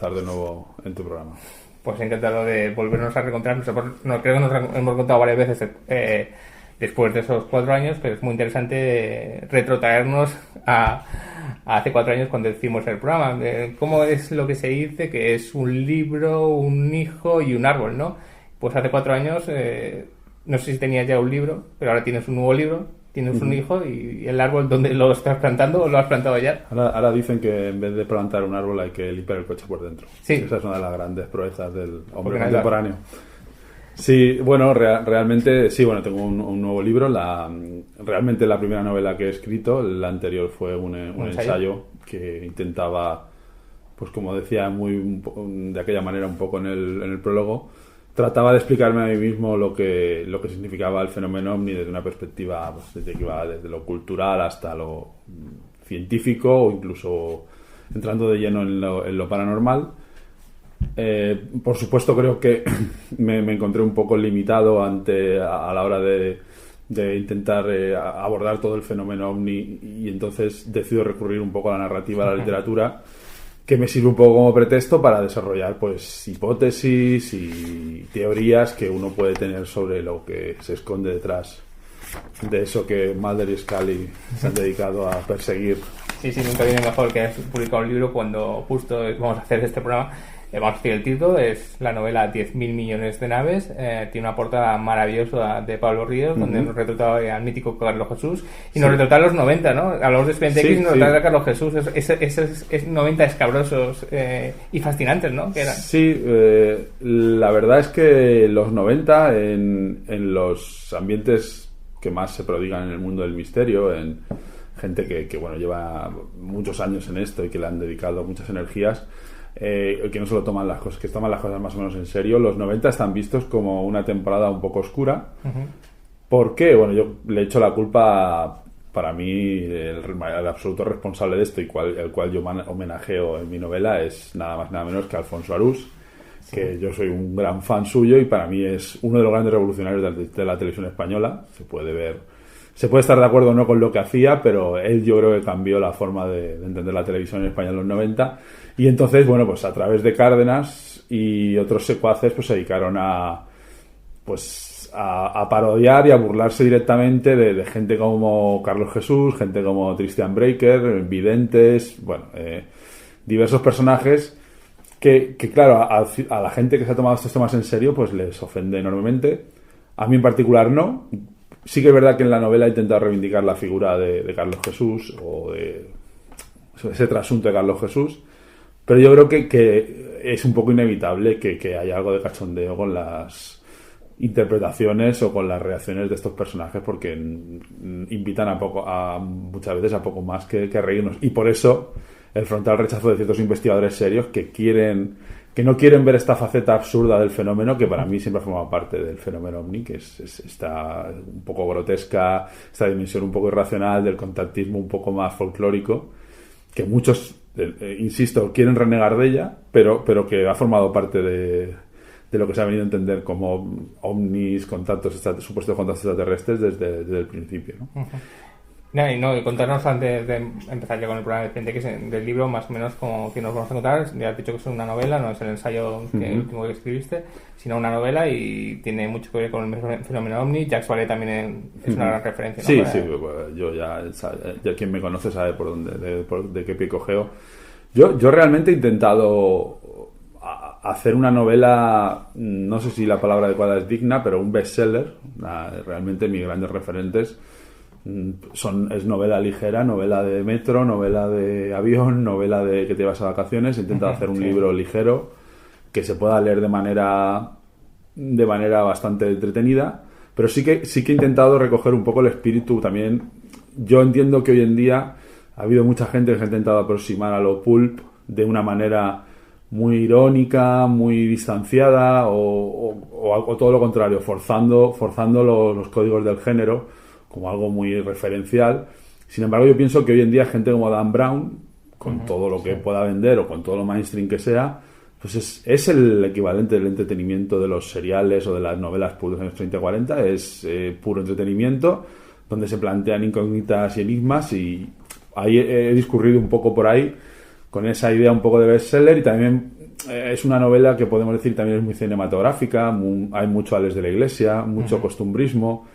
estar de nuevo en tu programa. Pues encantado de volvernos a reencontrar. No, creo que nos hemos contado varias veces después de esos 4 años, pero es muy interesante retrotraernos a hace 4 años cuando hicimos el programa. ¿Cómo es lo que se dice? Que es un libro, un hijo y un árbol, ¿no? Pues hace 4 años, no sé si tenías ya un libro, pero ahora tienes un nuevo libro, tienes un hijo, y el árbol, ¿dónde lo estás plantando o lo has plantado ya? Ahora dicen que en vez de plantar un árbol hay que limpiar el coche por dentro. Sí. Esa es una de las grandes proezas del hombre contemporáneo. Sí, bueno, realmente sí, bueno, tengo un nuevo libro. Realmente la primera novela que he escrito, la anterior fue un ensayo que intentaba, pues como decía de aquella manera un poco en el prólogo, trataba de explicarme a mí mismo lo que significaba el fenómeno OVNI desde una perspectiva, pues, desde que iba desde lo cultural hasta lo científico, o incluso entrando de lleno en lo paranormal. Por supuesto, creo que me encontré un poco limitado a la hora de intentar abordar todo el fenómeno OVNI, y entonces decido recurrir un poco a la narrativa, a la literatura, que me sirve un poco como pretexto para desarrollar, pues, hipótesis y teorías que uno puede tener sobre lo que se esconde detrás de eso que Mulder y Scully se han dedicado a perseguir. Sí, nunca viene mejor que hayas publicado un libro cuando justo vamos a hacer este programa. Vamos a decir el título, es la novela 10.000 millones de naves. Tiene una portada maravillosa de Pablo Ríos, donde nos retrataba al mítico Carlos Jesús, y nos retrataba a los 90, ¿no? Hablamos de Expediente X y nos retrataba a Carlos Jesús. Esos 90 escabrosos y fascinantes, ¿no? Que eran. Sí, la verdad es que los 90, en los ambientes que más se prodigan en el mundo del misterio, en gente que bueno, lleva muchos años en esto y que le han dedicado muchas energías, que no solo toman las cosas, que toman las cosas más o menos en serio, los 90 están vistos como una temporada un poco oscura. ¿Por qué? Bueno, yo le echo la culpa, para mí, el absoluto responsable de esto, y el cual yo homenajeo en mi novela, es nada más nada menos que Alfonso Arús, que yo soy un gran fan suyo, y para mí es uno de los grandes revolucionarios de la televisión española. Se puede estar de acuerdo o no con lo que hacía, pero él, yo creo que cambió la forma de entender la televisión en España en los 90. Y entonces, bueno, pues a través de Cárdenas y otros secuaces, pues se dedicaron a parodiar y a burlarse directamente de gente como Carlos Jesús, gente como Tristan Breaker, videntes, bueno, diversos personajes que claro, a la gente que se ha tomado estos temas en serio, pues les ofende enormemente. A mí en particular no. Sí que es verdad que en la novela he intentado reivindicar la figura de Carlos Jesús, o de ese trasunto de Carlos Jesús, pero yo creo que es un poco inevitable que haya algo de cachondeo con las interpretaciones o con las reacciones de estos personajes, porque invitan muchas veces a poco más que reírnos, y por eso el frontal rechazo de ciertos investigadores serios que no quieren ver esta faceta absurda del fenómeno, que para mí siempre ha formado parte del fenómeno OVNI, que es esta un poco grotesca, esta dimensión un poco irracional del contactismo un poco más folclórico, que muchos, insisto, quieren renegar de ella, pero que ha formado parte de lo que se ha venido a entender como ovnis, supuestos contactos extraterrestres desde el principio, ¿no? Y contarnos, antes de empezar ya con el programa del libro, más o menos como que nos vamos a encontrar. Ya has dicho que es una novela, no es el ensayo el último que escribiste, sino una novela, y tiene mucho que ver con el fenómeno OVNI. Jacques Vallée también es una gran referencia, ¿no? Sí, pues yo ya quien me conoce sabe por dónde, de qué pie cojeo. Yo realmente he intentado hacer una novela, no sé si la palabra adecuada es digna, pero un bestseller. Realmente mis grandes referentes es novela ligera, novela de metro, novela de avión, novela de que te vas a vacaciones. He intentado hacer un libro ligero que se pueda leer de manera bastante entretenida, pero sí que he intentado recoger un poco el espíritu también. Yo entiendo que hoy en día ha habido mucha gente que se ha intentado aproximar a lo pulp de una manera muy irónica, muy distanciada, o todo lo contrario, forzando los códigos del género como algo muy referencial. Sin embargo, yo pienso que hoy en día gente como Dan Brown, con todo lo que pueda vender o con todo lo mainstream que sea, pues es el equivalente del entretenimiento de los seriales o de las novelas puras de los años 30-40, es puro entretenimiento, donde se plantean incógnitas y enigmas, y ahí he discurrido un poco por ahí con esa idea un poco de bestseller, y también es una novela que podemos decir también es muy cinematográfica, hay mucho Ales de la Iglesia, mucho costumbrismo.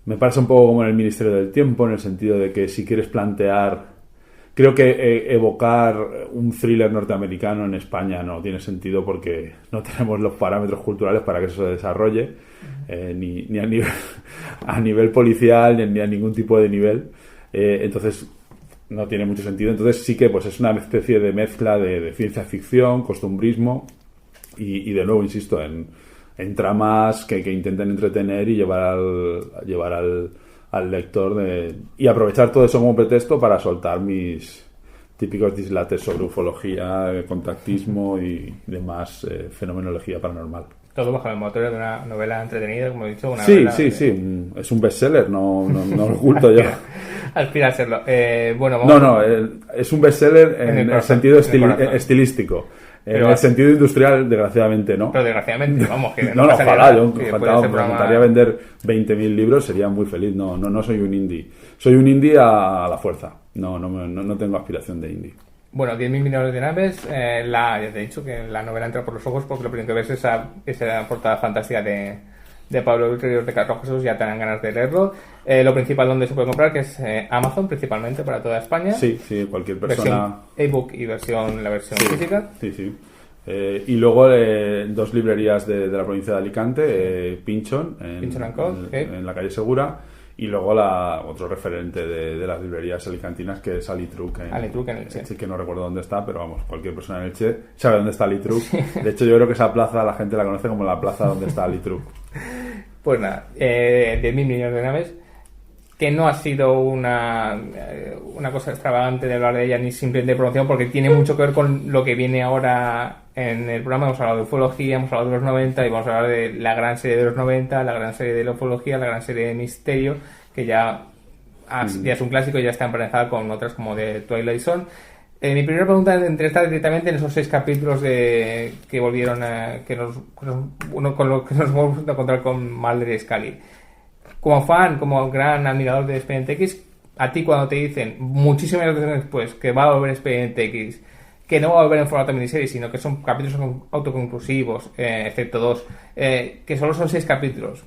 Me parece un poco como en El Ministerio del Tiempo, en el sentido de que si quieres plantear... Creo que evocar un thriller norteamericano en España no tiene sentido porque no tenemos los parámetros culturales para que eso se desarrolle, ni a nivel policial, ni a ningún tipo de nivel. Entonces no tiene mucho sentido. Entonces sí que pues es una especie de mezcla de ciencia ficción, costumbrismo y de nuevo, insisto, en tramas que intenten entretener y llevar al lector y aprovechar todo eso como pretexto para soltar mis típicos dislates sobre ufología, contactismo y demás fenomenología paranormal. Todo bajo el motor de una novela entretenida, como he dicho. Sí. Es un bestseller, no lo oculto yo. Aspira a serlo. Es un bestseller en el sentido estilístico. En el sentido industrial, desgraciadamente, no. Pero desgraciadamente, vamos, que no, ojalá, yo me encantaría vender 20.000 libros, sería muy feliz. No soy un indie. Soy un indie a la fuerza. No tengo aspiración de indie. Bueno, 10.000 millones de naves, ya te he dicho que la novela entra por los ojos porque lo primero que ves es esa portada fantástica de Pablo Ríos de Carlos Jesús, ya te dan ganas de leerlo. Lo principal donde se puede comprar, que es Amazon, principalmente para toda España. Sí, cualquier persona. Versión ebook y la versión física. Sí. Y luego dos librerías de la provincia de Alicante, Pinchon, en la calle Segura, y luego otro referente de las librerías alicantinas, que es Alitruc en Elche. Sí, que no recuerdo dónde está, pero vamos, cualquier persona en Elche sabe dónde está Alitruc. De hecho, yo creo que esa plaza la gente la conoce como la plaza donde está Alitruc. Pues nada, 10.000 millones de naves, que no ha sido una cosa extravagante de hablar de ella ni simplemente de promoción, porque tiene mucho que ver con lo que viene ahora en el programa. Hemos hablado de ufología, hemos hablado de los 90 y vamos a hablar de la gran serie de los 90, la gran serie de la ufología, la gran serie de misterio, que ya es un clásico y ya está emparejada con otras como de Twilight Zone. Mi primera pregunta está directamente en esos 6 capítulos que volvieron con lo que nos hemos vuelto a encontrar con Mulder y Scully. Como fan, como gran admirador de Expediente X, a ti cuando te dicen muchísimas veces después que va a volver Expediente X, que no va a volver en formato miniserie, sino que son capítulos autoconclusivos, excepto 2, que solo son 6 capítulos.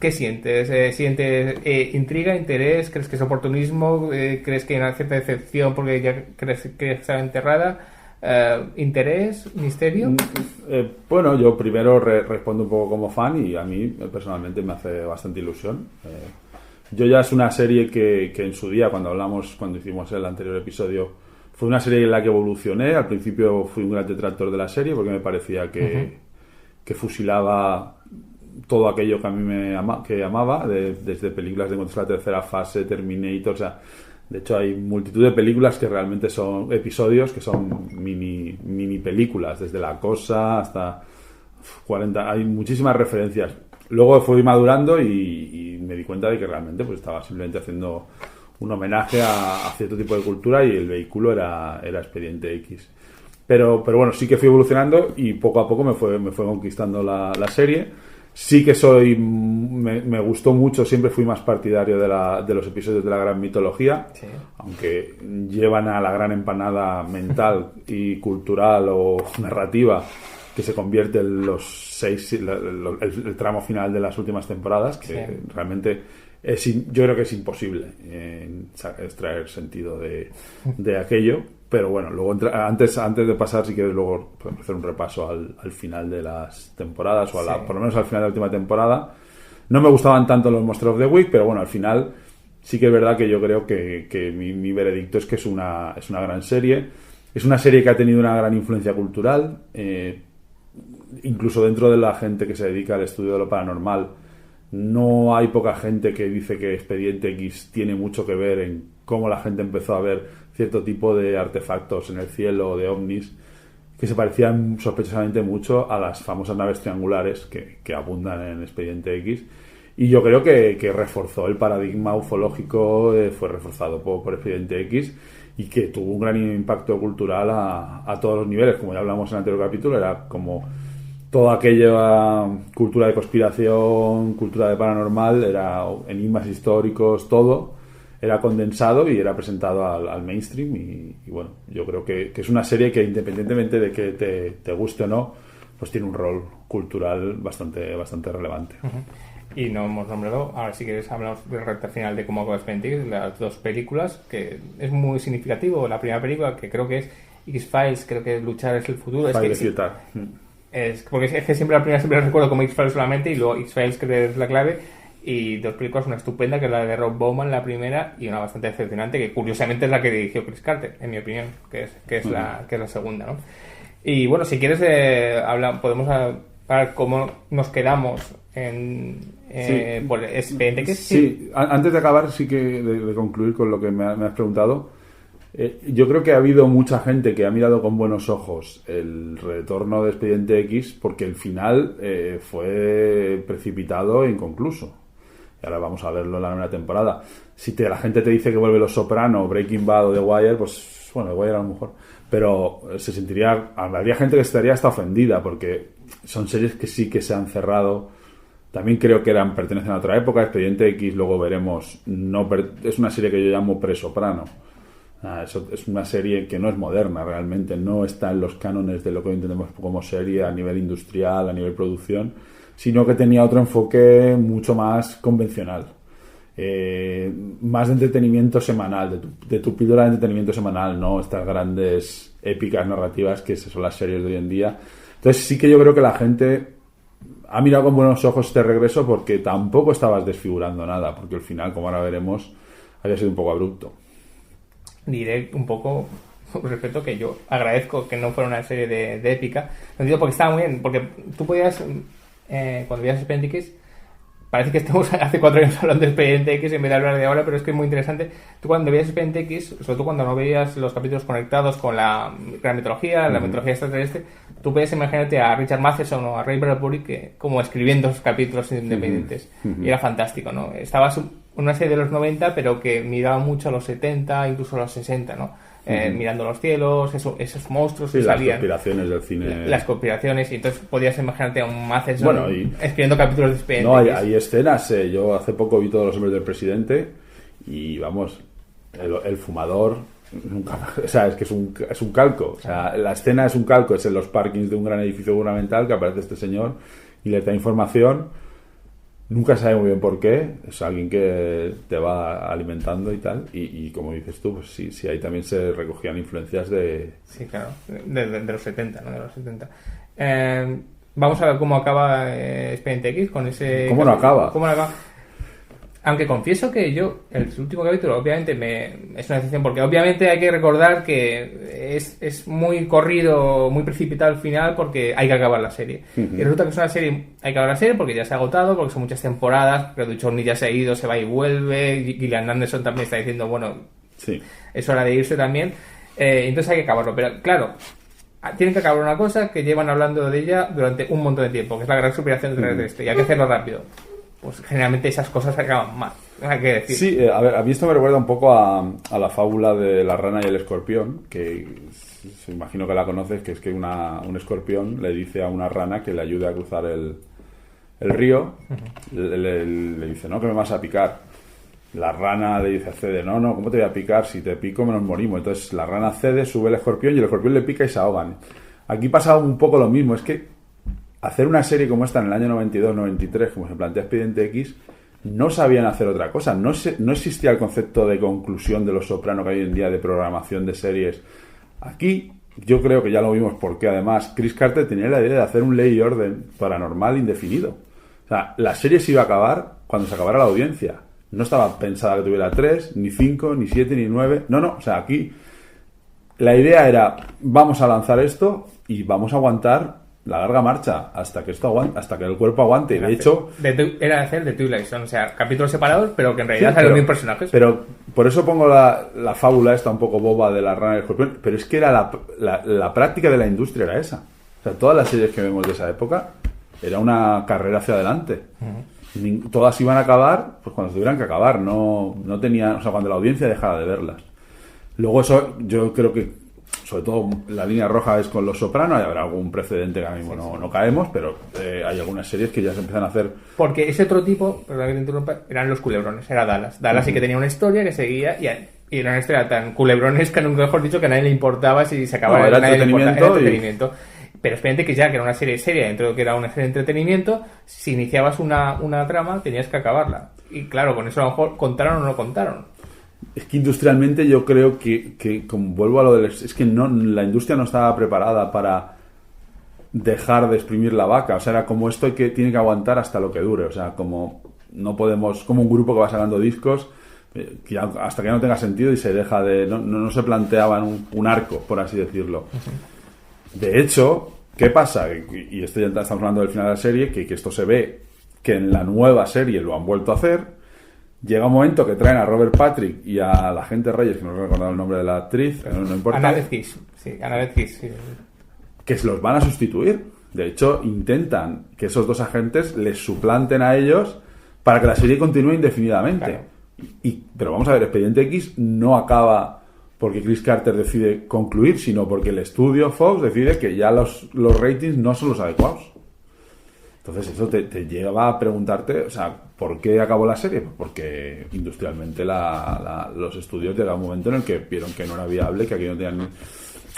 ¿Qué sientes? ¿Sientes intriga, interés? ¿Crees que es oportunismo? ¿Crees que hay una cierta decepción porque ya crees que está enterrada? ¿Interés? ¿Misterio? Bueno, yo primero respondo un poco como fan, y a mí personalmente me hace bastante ilusión. Yo ya es una serie que en su día, cuando hicimos el anterior episodio, fue una serie en la que evolucioné. Al principio fui un gran detractor de la serie porque me parecía que fusilaba todo aquello que a mí que amaba, desde películas de Encuentros de la Tercera Fase, Terminator, o sea, de hecho hay multitud de películas que realmente son episodios, que son mini películas, desde La Cosa hasta 40, hay muchísimas referencias. Luego fui madurando y me di cuenta de que realmente pues estaba simplemente haciendo un homenaje a cierto tipo de cultura, y el vehículo era Expediente X. Pero bueno, sí que fui evolucionando y poco a poco me fue conquistando la serie. Sí que me gustó mucho, siempre fui más partidario de los episodios de la gran mitología, sí, aunque llevan a la gran empanada mental y cultural o narrativa que se convierte en los 6, el tramo final de las últimas temporadas, que sí, realmente yo creo que es imposible extraer sentido de aquello. Pero bueno, luego antes de pasar, si quieres luego podemos hacer un repaso al final de las temporadas, o sí, por lo menos al final de la última temporada. No me gustaban tanto los Monster of the Week, pero bueno, al final sí que es verdad que yo creo que mi veredicto es que es una gran serie. Es una serie que ha tenido una gran influencia cultural, incluso dentro de la gente que se dedica al estudio de lo paranormal. No hay poca gente que dice que Expediente X tiene mucho que ver en cómo la gente empezó a ver cierto tipo de artefactos en el cielo, de ovnis, que se parecían sospechosamente mucho a las famosas naves triangulares que abundan en Expediente X. Y yo creo que reforzó el paradigma ufológico, fue reforzado por Expediente X, y que tuvo un gran impacto cultural a todos los niveles. Como ya hablamos en el anterior capítulo, era como toda aquella cultura de conspiración, cultura de paranormal, era enigmas históricos, todo. era condensado y era presentado al mainstream y bueno, yo creo que es una serie que independientemente de que te guste o no, pues tiene un rol cultural bastante relevante. Y no hemos nombrado, ahora si quieres hablamos de la recta final de cómo acaba Expediente X, las dos películas, que es muy significativo. La primera película, que creo que es X-Files, creo que luchar es el futuro. Porque es que siempre la primera siempre la recuerdo como X-Files solamente, y luego X-Files que es la clave. Y dos películas, una estupenda, que es la de Rob Bowman, la primera, y una bastante decepcionante, que curiosamente es la que dirigió Chris Carter, en mi opinión, que es la segunda, ¿no? Y bueno, si quieres, podemos hablar cómo nos quedamos por Expediente X. Sí, antes de acabar, sí que de concluir con lo que me has preguntado, yo creo que ha habido mucha gente que ha mirado con buenos ojos el retorno de Expediente X porque el final fue precipitado e inconcluso. Y ahora vamos a verlo en la nueva temporada. Si la gente te dice que vuelve Los Soprano, Breaking Bad o The Wire, pues bueno, The Wire a lo mejor, pero habría gente que estaría hasta ofendida porque son series que sí que se han cerrado. También creo que pertenecen a otra época. Expediente X, luego veremos, es una serie que yo llamo pre-Soprano. Es una serie que no es moderna realmente, no está en los cánones de lo que hoy entendemos como serie a nivel industrial, a nivel producción, sino que tenía otro enfoque mucho más convencional, más de entretenimiento semanal, de tu píldora de entretenimiento semanal, no estas grandes épicas narrativas que son las series de hoy en día. Entonces sí que yo creo que la gente ha mirado con buenos ojos este regreso porque tampoco estabas desfigurando nada, porque al final, como ahora veremos, había sido un poco abrupto. Diré un poco respecto que yo agradezco que no fuera una serie de épica. Lo digo porque estaba muy bien, porque tú podías, cuando veías Expediente X, parece que estamos hace 4 años hablando de Expediente X en vez de hablar de ahora, pero es que es muy interesante. Tú cuando veías Expediente X, sobre todo cuando no veías los capítulos conectados con la gran mitología, la mitología extraterrestre, tú podías imaginarte a Richard Matheson o a Ray Bradbury como escribiendo esos capítulos independientes. Y era fantástico, ¿no? Estabas una serie de los 90, pero que miraba mucho a los 70, incluso a los 60, ¿no? Mirando los cielos, esos monstruos que salían. Las conspiraciones del cine. Las conspiraciones, y entonces podías imaginarte a un Matheson escribiendo capítulos de Expediente. No, hay escenas. Yo hace poco vi Todos los hombres del presidente y vamos, el fumador nunca, o sea, es que es un calco. O sea, la escena es un calco, es en los parkings de un gran edificio gubernamental que aparece este señor y le da información. Nunca sabe muy bien por qué, es alguien que te va alimentando y tal, y como dices tú, pues sí, ahí también se recogían influencias de... Sí, claro, de los 70, ¿no? De los 70. Vamos a ver cómo acaba Expediente X con ese... ¿Cómo no acaba? Aunque confieso que yo, el último capítulo, obviamente, es una decepción, porque obviamente hay que recordar que es muy corrido, muy precipitado al final, porque hay que acabar la serie. Y resulta que es una serie, hay que acabar la serie porque ya se ha agotado, porque son muchas temporadas, pero Duchovny ya se ha ido, se va y vuelve, Gillian Anderson también está diciendo, bueno, sí, es hora de irse también, entonces hay que acabarlo. Pero claro, tienen que acabar una cosa que llevan hablando de ella durante un montón de tiempo, que es la gran superación de esto, y hay que hacerlo rápido. Pues generalmente esas cosas acaban mal, hay que decir. Sí, a ver, a mí esto me recuerda un poco a la fábula de la rana y el escorpión, que se imagino que la conoces, que es que un escorpión le dice a una rana que le ayude a cruzar el río, le dice, no, que me vas a picar. La rana le dice, cede, no, ¿cómo te voy a picar? Si te pico, nos morimos. Entonces la rana cede, sube el escorpión y el escorpión le pica y se ahogan. Aquí pasa un poco lo mismo, es que hacer una serie como esta en el año 92-93, como se plantea Expediente X, no sabían hacer otra cosa. No existía el concepto de conclusión de Los Soprano que hay hoy en día de programación de series. Aquí yo creo que ya lo vimos porque además Chris Carter tenía la idea de hacer un ley y orden paranormal indefinido. O sea, la serie se iba a acabar cuando se acabara la audiencia. No estaba pensada que tuviera 3, ni 5, ni 7, ni 9. No. O sea, aquí la idea era, vamos a lanzar esto y vamos a aguantar la larga marcha hasta que esto aguante, hasta que el cuerpo aguante. Y de hecho era hacer de Twilight Zone, o sea, capítulos separados, pero que en realidad salen los mismos personajes. Pero por eso pongo la fábula esta un poco boba de la rana y el escorpión, pero es que era la práctica de la industria era esa. O sea, todas las series que vemos de esa época era una carrera hacia adelante. Todas iban a acabar pues cuando tuvieran que acabar, no tenían, o sea, cuando la audiencia dejara de verlas. Luego eso yo creo que sobre todo la línea roja es con Los Soprano, y habrá algún precedente que ahora mismo no caemos, pero hay algunas series que ya se empiezan a hacer. Porque ese otro tipo, perdón que te interrumpa, eran los culebrones, era Dallas. Dallas sí que tenía una historia que seguía y era una historia tan culebrones que nunca mejor dicho que a nadie le importaba si se acababa. Era nadie entretenimiento. Era entretenimiento. Pero expediente que ya, que era una serie seria, dentro de que era una serie de entretenimiento, si iniciabas una trama tenías que acabarla. Y claro, con eso a lo mejor contaron o no contaron. Es que industrialmente yo creo que como vuelvo a lo del... Es que la industria no estaba preparada para dejar de exprimir la vaca. O sea, era como esto que tiene que aguantar hasta lo que dure. O sea, como no podemos... Como un grupo que va sacando discos que hasta que ya no tenga sentido y se deja de... No se planteaban un arco, por así decirlo. De hecho, ¿qué pasa? Y esto ya estamos hablando del final de la serie, que esto se ve que en la nueva serie lo han vuelto a hacer. Llega un momento que traen a Robert Patrick y a la gente Reyes, que no he recordado el nombre de la actriz, no importa. Annabeth Gish, sí, Annabeth Gish, sí. Que se los van a sustituir. De hecho, intentan que esos dos agentes les suplanten a ellos para que la serie continúe indefinidamente. Claro. Pero vamos a ver, Expediente X no acaba porque Chris Carter decide concluir, sino porque el estudio Fox decide que ya los ratings no son los adecuados. Entonces eso te lleva a preguntarte, o sea, ¿por qué acabó la serie? Pues porque industrialmente los estudios llega un momento en el que vieron que no era viable, que aquí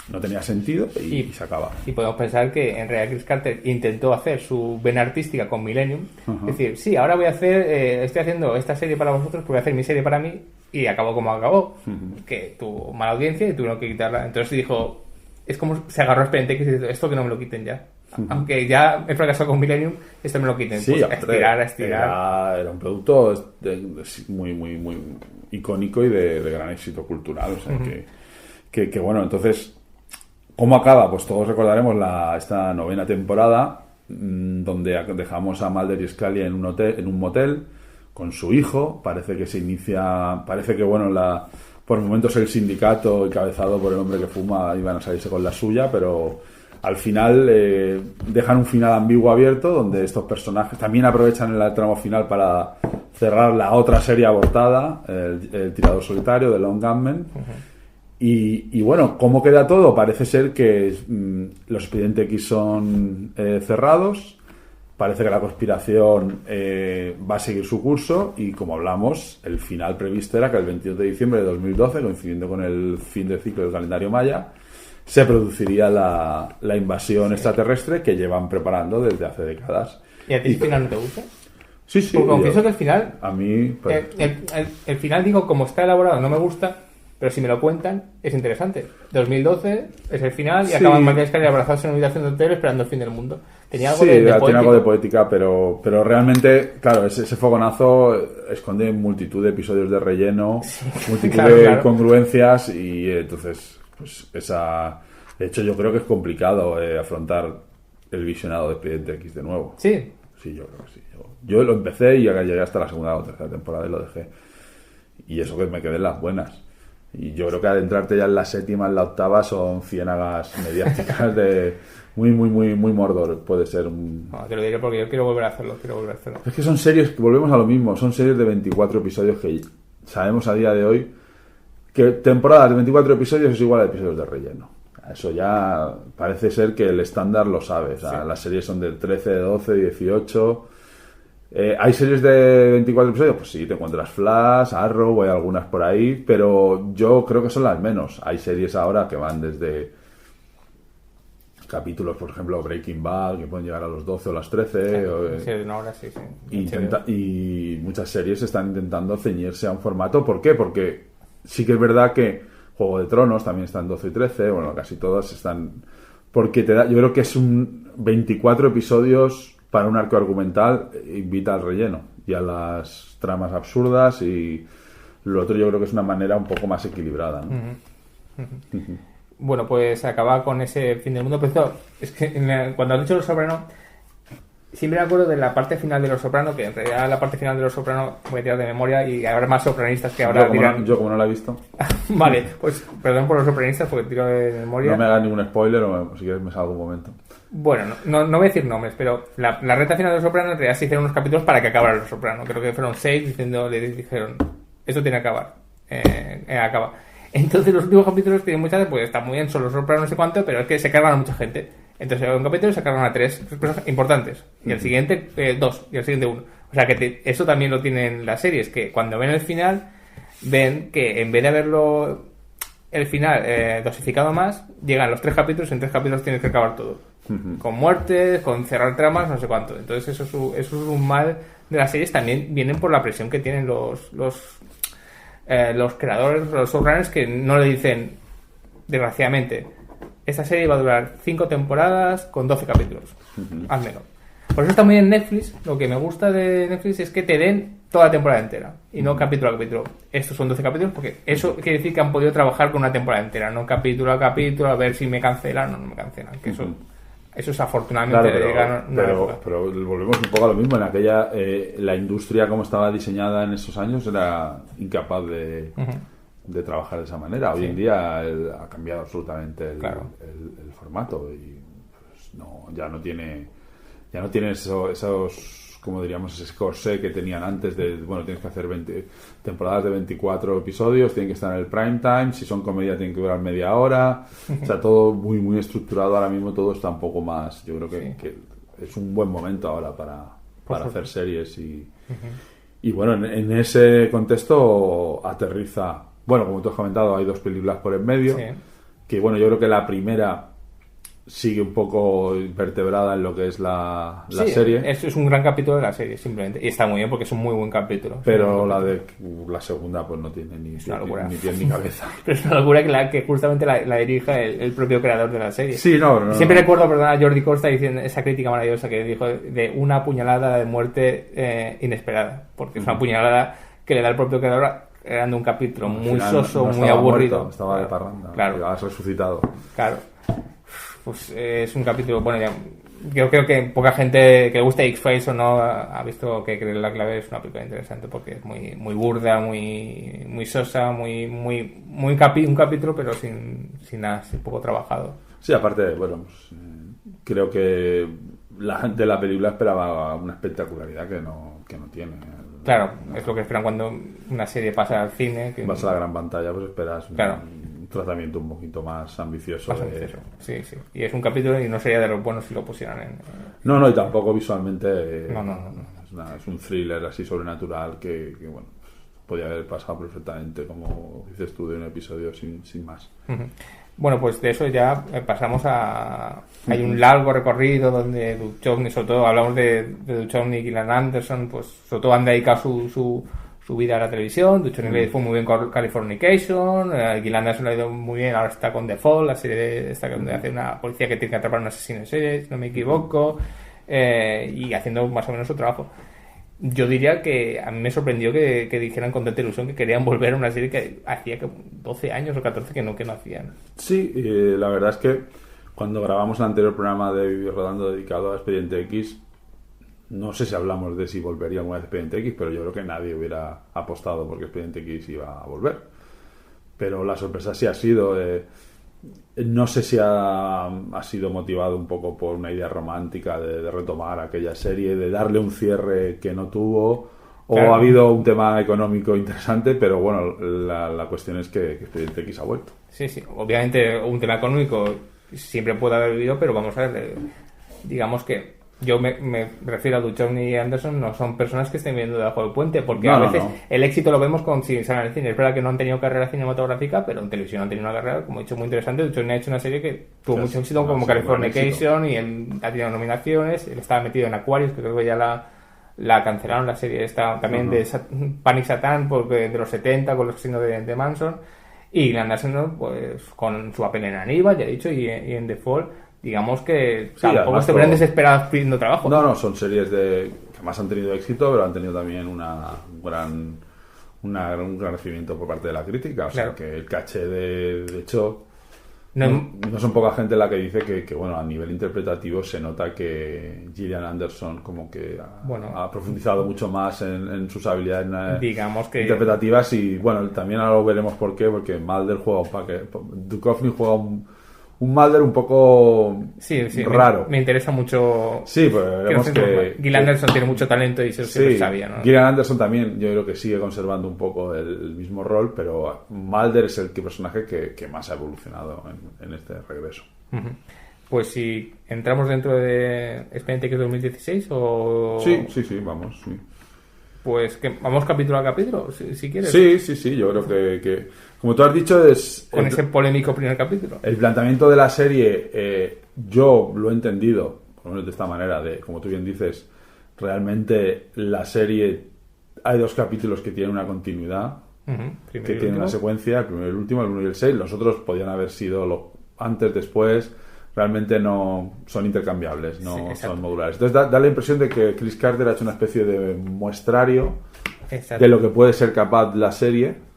no tenía sentido y se acaba. Y podemos pensar que en realidad Chris Carter intentó hacer su vena artística con Millennium. Uh-huh. Es decir, sí, ahora estoy haciendo esta serie para vosotros, pues voy a hacer mi serie para mí, y acabó como acabó. Uh-huh. Que tuvo mala audiencia y tuvieron que quitarla. Entonces dijo, es como se agarró a Expediente X y dijo, esto que no me lo quiten ya. Uh-huh. Aunque ya he fracasado con Millennium, esto me lo quiten. Sí, pues, a estirar. Era un producto muy, muy, muy icónico y de gran éxito cultural. O sea, uh-huh. que bueno, entonces, ¿cómo acaba? Pues todos recordaremos esta 9ª temporada, donde dejamos a Mulder y Scully en un motel con su hijo. Parece que bueno, por momentos el sindicato encabezado por el hombre que fuma iban a salirse con la suya, pero al final dejan un final ambiguo abierto, donde estos personajes también aprovechan el tramo final para cerrar la otra serie abortada, el tirador solitario de Lone Gunman. Uh-huh. Y bueno, ¿cómo queda todo? Parece ser que los Expedientes X son cerrados. Parece que la conspiración va a seguir su curso y, como hablamos, el final previsto era que el 22 de diciembre de 2012, coincidiendo con el fin del ciclo del calendario maya, se produciría la invasión extraterrestre que llevan preparando desde hace décadas. ¿Y a ti el final no te gusta? Sí, sí. Porque confieso que el final... A mí... Pues, el final, digo, como está elaborado, no me gusta... Pero si me lo cuentan, es interesante. 2012 es el final y acaban Mulder y Scully abrazados en una habitación de hotel esperando el fin del mundo. Tenía algo de poético. Tiene algo de poética, pero realmente, claro, ese fogonazo esconde multitud de episodios de relleno, multitud de congruencias y entonces, pues de hecho, yo creo que es complicado afrontar el visionado de Expediente X de nuevo. Sí. Sí, yo creo que sí. Yo lo empecé y llegué hasta la segunda o tercera temporada y lo dejé. Y eso que me quedé en las buenas. Y yo creo que adentrarte ya en la 7ª, en la 8ª son ciénagas mediáticas de muy, muy, muy, muy Mordor. Puede ser un... No, te lo diré porque yo quiero volver a hacerlo. Es que son series, que volvemos a lo mismo, son series de 24 episodios que sabemos a día de hoy que temporadas de 24 episodios es igual a episodios de relleno. Eso ya parece ser que el estándar lo sabe. O sea, sí. Las series son de 13, de 12, 18... ¿hay series de 24 episodios? Pues sí, te encuentras Flash, Arrow, hay algunas por ahí, pero yo creo que son las menos. Hay series ahora que van desde capítulos, por ejemplo, Breaking Bad, que pueden llegar a los 12 o las 13. Sí, de una hora, sí. Y muchas series están intentando ceñirse a un formato. ¿Por qué? Porque sí que es verdad que Juego de Tronos también está en 12 y 13, bueno, casi todas están... Porque yo creo que es un 24 episodios... Para un arco argumental invita al relleno y a las tramas absurdas, y lo otro yo creo que es una manera un poco más equilibrada, ¿no? Uh-huh. Uh-huh. Bueno, pues acaba con ese fin del mundo. Pero es que cuando has dicho Los Soprano, siempre me acuerdo de la parte final de Los Soprano, que en realidad la parte final de Los Soprano voy a tirar de memoria y habrá más sopranistas que ahora dirán... Yo como no la he visto. Vale, pues perdón por los sopranistas porque tiro de memoria. No me hagas ningún spoiler o si quieres me salgo un momento. Bueno, no voy a decir nombres, pero la recta final de Los Soprano en realidad se hicieron unos capítulos para que acabara Los Soprano. Creo que fueron 6 le dijeron, esto tiene que acabar. Acaba. Entonces los últimos capítulos tienen muchas veces, pues está muy bien, solo para no sé cuánto, pero es que se cargan a mucha gente. Entonces en un capítulo se cargan a 3 personas importantes, y el siguiente 2, y el siguiente 1. O sea que eso también lo tienen las series, que cuando ven el final, ven que en vez de haberlo el final dosificado más, llegan los 3 capítulos y en 3 capítulos tienes que acabar todo. Con muertes, con cerrar tramas, no sé cuánto. Entonces eso es un mal de las series. También vienen por la presión que tienen los creadores, los showrunners, que no le dicen, desgraciadamente, esta serie va a durar 5 temporadas con 12 capítulos, al menos. Por eso está muy bien en Netflix. Lo que me gusta de Netflix es que te den toda la temporada entera y no capítulo a capítulo. Estos son 12 capítulos porque eso quiere decir que han podido trabajar con una temporada entera, no capítulo a capítulo, a ver si me cancelan o no me cancelan. Que eso es afortunadamente. Claro, pero volvemos un poco a lo mismo. En aquella, la industria como estaba diseñada en esos años era incapaz de trabajar de esa manera. Hoy en día ha cambiado absolutamente el formato y pues, ya no tiene esos, como diríamos, ese corsé que tenían antes de, bueno, tienes que hacer 20 temporadas de 24 episodios, tienen que estar en el prime time, si son comedia tienen que durar media hora, o sea, todo muy muy estructurado. Ahora mismo todo está un poco más, yo creo que es un buen momento ahora para hacer series y bueno, en ese contexto aterriza. Bueno, como tú has comentado, hay 2 películas por en medio, que bueno, yo creo que la primera sigue un poco vertebrada en lo que es la serie. Es un gran capítulo de la serie, simplemente. Y está muy bien porque es un muy buen capítulo. Pero la segunda pues no tiene ni pie ni cabeza. Pero es una locura que justamente la dirija el propio creador de la serie. Sí, Siempre recuerdo, perdón, a Jordi Costa diciendo esa crítica maravillosa que dijo de una puñalada de muerte inesperada. Porque es una puñalada que le da el propio creador creando un capítulo muy soso, muy aburrido. Muerto, estaba de parranda. Claro. Has resucitado. Claro. Pues es un capítulo, bueno, yo creo que poca gente que le gusta X-Files o no ha visto que La Clave es una película interesante porque es muy muy burda, muy sosa, un capítulo pero sin nada, sin poco trabajado. Sí, aparte, bueno, pues, creo que la gente de la película esperaba una espectacularidad que no tiene. Claro, es lo que esperan cuando una serie pasa al cine. Vas a la gran pantalla, pues esperas claro. un tratamiento un poquito más ambicioso. Sí. Y es un capítulo y no sería de los buenos si lo pusieran en... No, y tampoco visualmente. No. Es un thriller así sobrenatural que bueno, podía haber pasado perfectamente, como dices tú, de un episodio sin más. Bueno, pues de eso ya pasamos a... Hay un largo recorrido donde Duchovny, sobre todo hablamos de Duchovny y Gillian Anderson, pues sobre todo han dedicado su vida a la televisión. Duchovny le fue muy bien con Californication, Gillian Anderson le ha ido muy bien, ahora está con The Fall, la serie esta donde hace una policía que tiene que atrapar a un asesino en serie, si no me equivoco, y haciendo más o menos su trabajo. Yo diría que a mí me sorprendió que dijeran con tanta ilusión que querían volver a una serie que hacía 12 años o 14 que no hacían. Sí, la verdad es que cuando grabamos el anterior programa de Vídeo Rodando dedicado a Expediente X, no sé si hablamos de si volvería alguna vez Expediente X, pero yo creo que nadie hubiera apostado porque Expediente X iba a volver. Pero la sorpresa sí ha sido... no sé si ha sido motivado un poco por una idea romántica de retomar aquella serie, de darle un cierre que no tuvo, o ha habido un tema económico interesante, pero bueno, la cuestión es que Expediente X ha vuelto. Sí, obviamente un tema económico siempre puede haber habido, pero vamos a ver, digamos que yo me refiero a Duchovny y Anderson, no son personas que estén viendo debajo del puente, porque a veces el éxito lo vemos con si salen al cine. Es verdad que no han tenido carrera cinematográfica, pero en televisión han tenido una carrera, como he dicho, muy interesante. Duchovny ha hecho una serie que tuvo mucho éxito, como Californication, y él ha tenido nominaciones. Él estaba metido en Aquarius, que creo que ya la cancelaron, la serie esta también de Panic Satan, porque de los 70, con los asesinos de Manson. Y Anderson, pues con su papel en Aníbal, ya he dicho, y en The Fall, digamos que tampoco se verán desesperados pidiendo trabajo. No, son series que más han tenido éxito, pero han tenido también un gran recibimiento por parte de la crítica. O sea, que el caché de hecho... No son poca gente la que dice que bueno, a nivel interpretativo se nota que Gillian Anderson como que ha profundizado mucho más en sus habilidades interpretativas, y bueno, también ahora lo veremos por qué, porque Mulder juega Duchovny juega un Mulder un poco raro. Me interesa mucho. Sí, pues veremos que Gil Anderson tiene mucho talento y eso siempre sabía, ¿no? Gillian Anderson también, yo creo que sigue conservando un poco el mismo rol, pero Mulder es el personaje que más ha evolucionado en este regreso. Uh-huh. Pues si entramos dentro de Expediente X 2016 o... Sí, vamos, sí. Pues que vamos capítulo a capítulo, si quieres. Sí, yo creo que como tú has dicho, es... Con ese polémico primer capítulo. El planteamiento de la serie, yo lo he entendido, por lo menos de esta manera, como tú bien dices, realmente la serie, hay 2 capítulos que tienen una continuidad, que tienen una secuencia, el primero y el último, el 1 y el 6, los otros podían haber sido antes, después, realmente no son intercambiables, no son modulares. Entonces da la impresión de que Chris Carter ha hecho una especie de muestrario de lo que puede ser capaz la serie,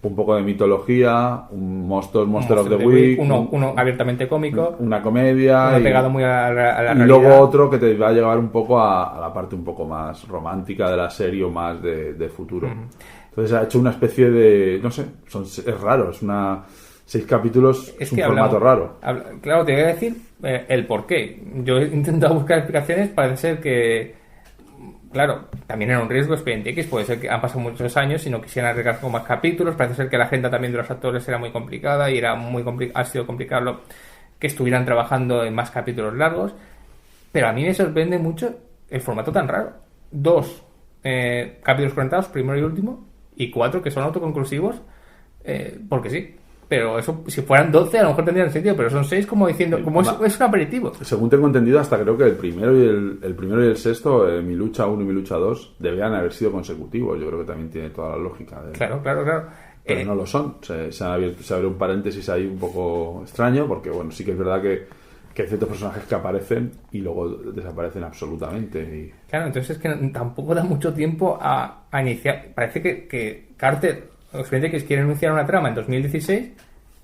un poco de mitología, un Monster of the Week, uno abiertamente cómico, una comedia, uno pegado muy a la realidad, y luego otro que te va a llevar un poco a la parte un poco más romántica de la serie o más de futuro. Entonces ha hecho una especie de, no sé, es raro, es 6 capítulos, es un formato raro. Claro, te voy a decir el por qué. Yo he intentado buscar explicaciones, parece ser que, claro, también era un riesgo Expediente X, puede ser que han pasado muchos años y no quisieran arriesgar con más capítulos, parece ser que la agenda también de los actores era muy complicada y ha sido complicado que estuvieran trabajando en más capítulos largos, pero a mí me sorprende mucho el formato tan raro. 2 capítulos conectados, primero y último, y 4 que son autoconclusivos, porque sí. Pero eso, si fueran 12 a lo mejor tendrían sentido, pero son 6 como diciendo, como es un aperitivo. Según tengo entendido, hasta creo que el primero y el sexto, Mi Lucha 1 y Mi Lucha 2, debían haber sido consecutivos. Yo creo que también tiene toda la lógica. Claro. Pero no lo son. Se abre un paréntesis ahí un poco extraño, porque bueno, sí que es verdad que hay ciertos personajes que aparecen y luego desaparecen absolutamente. Claro, entonces es que tampoco da mucho tiempo a iniciar. Parece que Carter... Expediente que quiere iniciar una trama en 2016,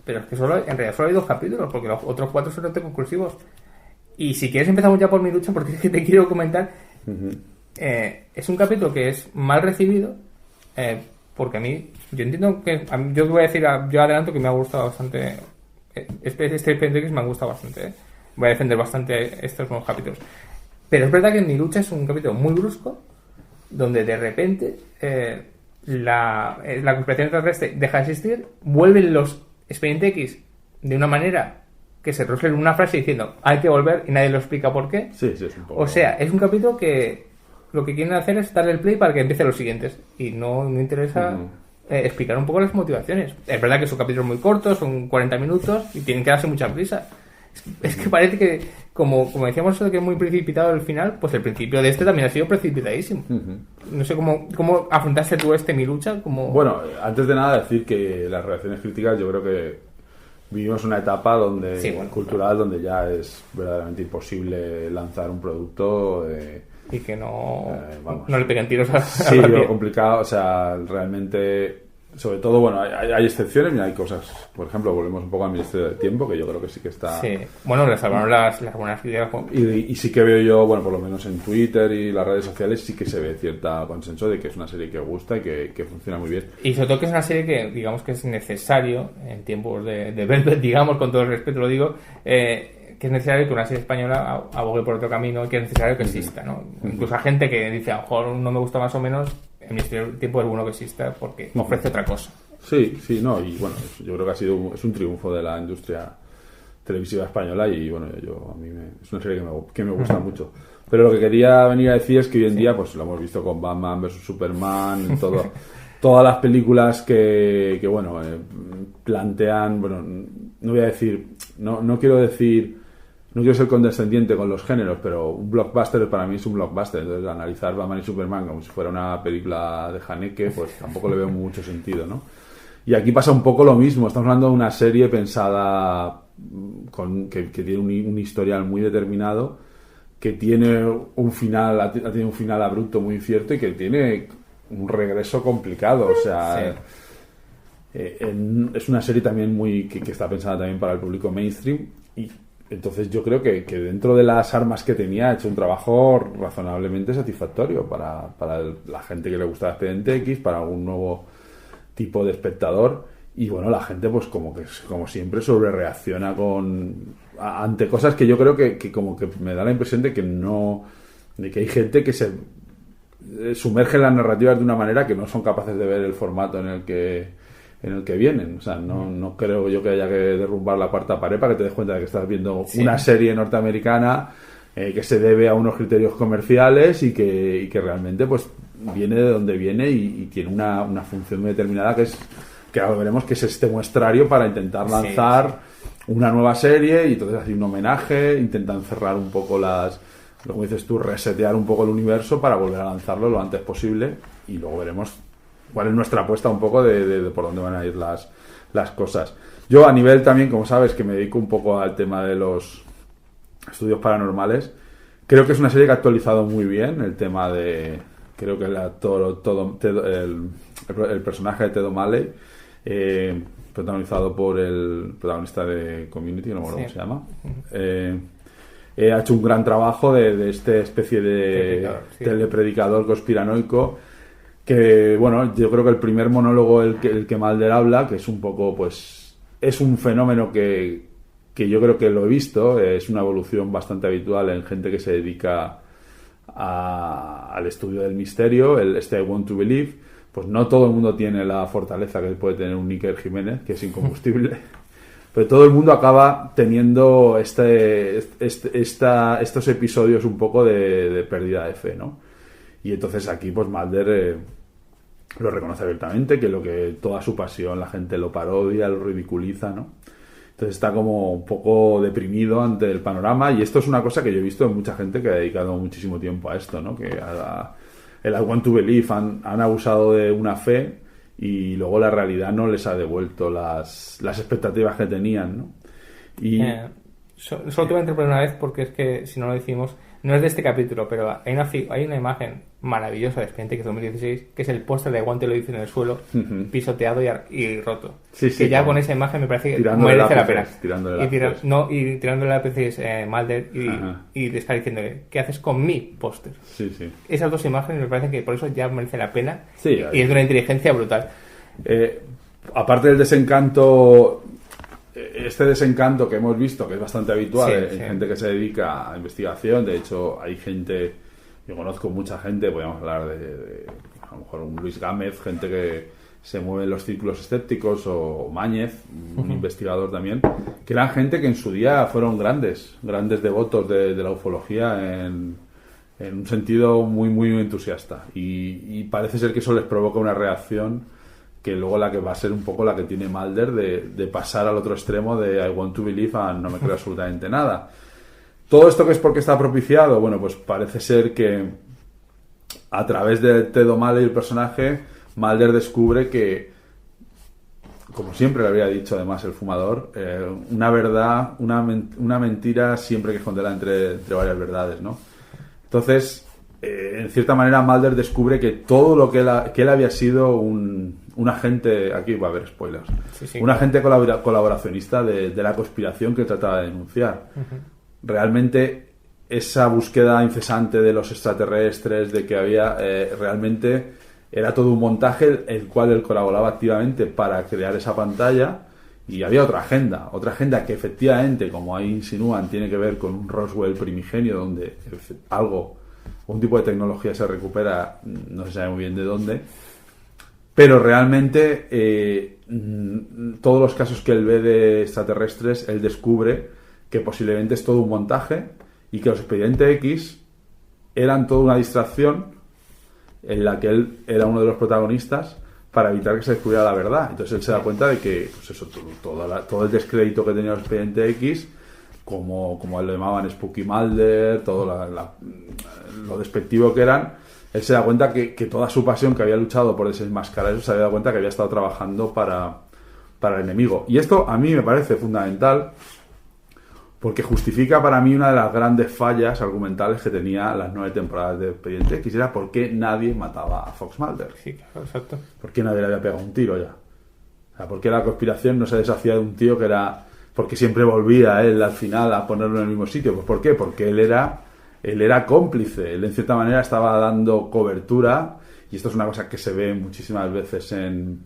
pero es que en realidad solo hay 2 capítulos, porque los otros 4 son autoconclusivos. Y si quieres empezamos ya por Mi Lucha, porque es que te quiero comentar. Es un capítulo que es mal recibido, porque a mí, yo entiendo que, yo voy a decir, yo adelanto que me ha gustado bastante, este Expediente que me ha gustado bastante, voy a defender bastante estos nuevos capítulos. Pero es verdad que Mi Lucha es un capítulo muy brusco, donde de repente... la conspiración extraterrestre deja de existir, vuelven los Expediente X de una manera que se resuelve una frase diciendo hay que volver y nadie lo explica por qué. Sí, es un poco... O sea, es un capítulo que lo que quieren hacer es darle el play para que empiece los siguientes y no interesa explicar un poco las motivaciones. Es verdad que son capítulos muy cortos, son 40 minutos y tienen que darse mucha prisa. Es que parece que, como decíamos eso de que es muy precipitado el final, pues el principio de este también ha sido precipitadísimo. No sé cómo afrontaste tú Mi Lucha. Bueno, antes de nada decir que las reacciones críticas, yo creo que vivimos una etapa cultural donde ya es verdaderamente imposible lanzar un producto y que no le peguen tiros a sí, lo complicado, o sea, realmente... Sobre todo, bueno, hay excepciones y hay cosas. Por ejemplo, volvemos un poco al Ministerio del Tiempo, que yo creo que sí que está... Sí, bueno, le salvaron las buenas ideas. Y sí que veo yo, bueno, por lo menos en Twitter y las redes sociales, sí que se ve cierta consenso de que es una serie que gusta y que funciona muy bien. Y sobre todo que es una serie que, digamos, que es necesario en tiempos de Velvet, digamos, con todo el respeto lo digo, que es necesario que una serie española abogue por otro camino y que es necesario que exista, ¿no? Incluso hay gente que dice, a lo mejor no me gusta más o menos... El Ministerio del Tiempo es bueno que exista porque ofrece otra cosa. Sí, y bueno, yo creo que es un triunfo de la industria televisiva española y bueno, es una serie que me gusta mucho. Pero lo que quería venir a decir es que hoy en día, pues lo hemos visto con Batman vs Superman, todas las películas que bueno, plantean, bueno, no voy a decir, no quiero ser condescendiente con los géneros, pero un blockbuster para mí es un blockbuster. Entonces, analizar Batman y Superman como si fuera una película de Haneke, pues tampoco le veo mucho sentido, ¿no? Y aquí pasa un poco lo mismo. Estamos hablando de una serie pensada que tiene un historial muy determinado, que tiene un final, ha tenido un final abrupto muy incierto y que tiene un regreso complicado. O sea, es una serie también que está pensada también para el público mainstream y entonces yo creo que dentro de las armas que tenía ha hecho un trabajo razonablemente satisfactorio para la gente que le gusta Expediente X, para algún nuevo tipo de espectador Y bueno, la gente pues como siempre sobre reacciona ante cosas que yo creo que como que me da la impresión de que hay gente que se sumerge en las narrativas de una manera que no son capaces de ver el formato en el que vienen. O sea, no creo yo que haya que derrumbar la cuarta pared para que te des cuenta de que estás viendo una serie norteamericana que se debe a unos criterios comerciales y que realmente pues viene de donde viene y tiene una función determinada que ahora veremos, que es este muestrario para intentar lanzar una nueva serie, y entonces así un homenaje, intentan cerrar un poco como dices tú, resetear un poco el universo para volver a lanzarlo lo antes posible, y luego veremos cuál es nuestra apuesta un poco de por dónde van a ir las cosas. Yo a nivel también, como sabes, que me dedico un poco al tema de los estudios paranormales, creo que es una serie que ha actualizado muy bien el tema creo que el personaje de Ted O'Malley, protagonizado por el protagonista de Community, no me acuerdo cómo se llama, ha hecho un gran trabajo de esta especie de telepredicador conspiranoico, que bueno, yo creo que el primer monólogo el que Mulder habla, que es un poco pues es un fenómeno que yo creo que lo he visto, es una evolución bastante habitual en gente que se dedica al estudio del misterio, I Want to Believe. Pues no todo el mundo tiene la fortaleza que puede tener un Iker Jiménez, que es incombustible, pero todo el mundo acaba teniendo estos episodios un poco de pérdida de fe, ¿no? Y entonces aquí pues Mulder lo reconoce abiertamente, que toda su pasión la gente lo parodia, lo ridiculiza, ¿no? Entonces está como un poco deprimido ante el panorama, y esto es una cosa que yo he visto en mucha gente que ha dedicado muchísimo tiempo a esto, ¿no? Que el I Want to Believe han abusado de una fe y luego la realidad no les ha devuelto las expectativas que tenían, ¿no? Y solo te voy a interrumpir una vez, porque es que si no lo decimos, no es de este capítulo, pero hay una imagen maravillosa de Expediente X 2016, que es el póster de I Want to Believe en el suelo, pisoteado y roto. Sí, que ya con esa imagen me parece que merece la pena. Y tirándole lápices Mulder y le está diciéndole, ¿qué haces con mi póster? Sí, sí. Esas dos imágenes me parecen que por eso ya merece la pena, sí, y es de una inteligencia brutal. Aparte del desencanto, este desencanto que hemos visto, que es bastante habitual en gente que se dedica a investigación. De hecho, hay gente, yo conozco mucha gente, podríamos hablar de a lo mejor un Luis Gámez, gente que se mueve en los círculos escépticos, o Máñez, un investigador también, que eran gente que en su día fueron grandes devotos de la ufología en un sentido muy, muy entusiasta. Y parece ser que eso les provoca una reacción que luego la que va a ser un poco la que tiene Mulder de pasar al otro extremo de I Want to Believe a no me creo absolutamente nada. ¿Todo esto que es porque está propiciado? Bueno, pues parece ser que a través de Ted O'Malley, el personaje, Mulder descubre que, como siempre le había dicho además el fumador, una verdad, una mentira siempre hay que esconderla entre varias verdades, ¿no? Entonces, en cierta manera Mulder descubre que todo lo que él había sido un agente, aquí va a haber spoilers, un agente colaboracionista de la conspiración que trataba de denunciar. Realmente esa búsqueda incesante de los extraterrestres, de que había realmente era todo un montaje el cual él colaboraba activamente para crear esa pantalla, y había otra agenda que efectivamente, como ahí insinúan, tiene que ver con un Roswell primigenio donde un tipo de tecnología se recupera, no se sabe muy bien de dónde, pero realmente todos los casos que él ve de extraterrestres, él descubre que posiblemente es todo un montaje y que los Expediente X eran toda una distracción en la que él era uno de los protagonistas para evitar que se descubriera la verdad. Entonces él se da cuenta de que pues eso, todo el descrédito que tenía los Expediente X, como él lo llamaban Spooky Mulder, todo lo despectivo que eran, él se da cuenta que toda su pasión, que había luchado por desenmascarar eso, se había dado cuenta que había estado trabajando para el enemigo. Y esto a mí me parece fundamental, porque justifica para mí una de las grandes fallas argumentales que tenía las 9 temporadas de Expediente X, era por qué nadie mataba a Fox Mulder. Sí, claro, exacto. ¿Por qué nadie le había pegado un tiro ya? O sea, ¿por qué la conspiración no se deshacía de un tío que era... Porque siempre volvía él al final a ponerlo en el mismo sitio? Pues ¿por qué? Porque él era cómplice, él en cierta manera estaba dando cobertura, y esto es una cosa que se ve muchísimas veces en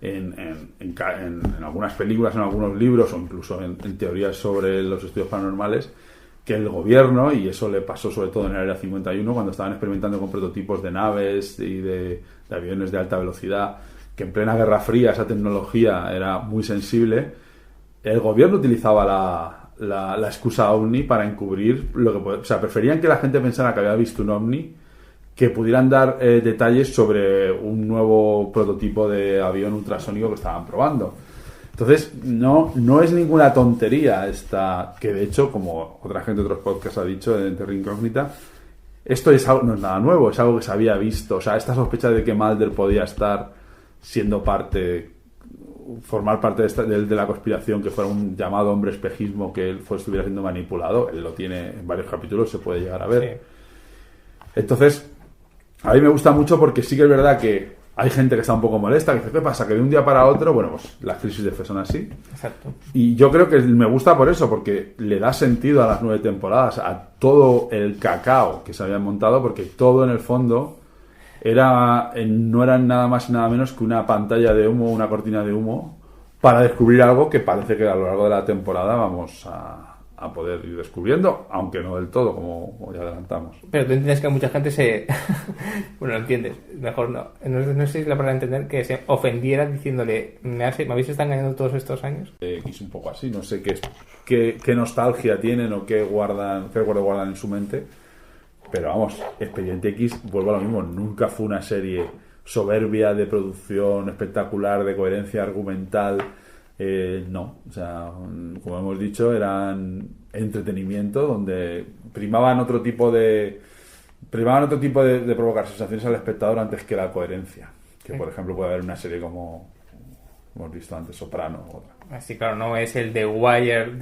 en algunas películas, en algunos libros o incluso en teorías sobre los estudios paranormales, que el gobierno, y eso le pasó sobre todo en el Área 51 cuando estaban experimentando con prototipos de naves y de aviones de alta velocidad, que en plena Guerra Fría esa tecnología era muy sensible, el gobierno utilizaba la excusa ovni para encubrir lo que o sea, preferían que la gente pensara que había visto un ovni que pudieran dar detalles sobre un nuevo prototipo de avión ultrasónico que estaban probando. Entonces, no es ninguna tontería esta, que de hecho, como otra gente de otros podcasts ha dicho en Terra Incógnita, esto no es nada nuevo, es algo que se había visto. O sea, esta sospecha de que Mulder podía estar siendo formar parte de la conspiración, que fuera un llamado hombre espejismo, que él estuviera siendo manipulado, él lo tiene en varios capítulos, se puede llegar a ver. Sí. Entonces, a mí me gusta mucho porque sí que es verdad que hay gente que está un poco molesta, que dice, ¿qué pasa? Que de un día para otro, bueno, pues las crisis de fe son así. Exacto. Y yo creo que me gusta por eso, porque le da sentido a las 9 temporadas, a todo el cacao que se habían montado, porque todo en el fondo no eran nada más y nada menos que una pantalla de humo, una cortina de humo, para descubrir algo que parece que a lo largo de la temporada vamos a poder ir descubriendo, aunque no del todo, como ya adelantamos. Pero tú entiendes que mucha gente bueno, lo entiendes, mejor no. No sé si es la palabra entender que se ofendiera diciéndole, ¿me habéis estado engañando todos estos años? Es un poco así, no sé qué nostalgia tienen o qué recuerdo guardan en su mente, pero vamos, Expediente X, vuelvo a lo mismo, nunca fue una serie soberbia de producción, espectacular, de coherencia argumental. No, o sea, como hemos dicho, eran entretenimiento donde primaban otro tipo de provocar sensaciones al espectador antes que la coherencia, que por ejemplo puede haber una serie como hemos visto antes, Soprano u otra. Así, claro, no es el The Wire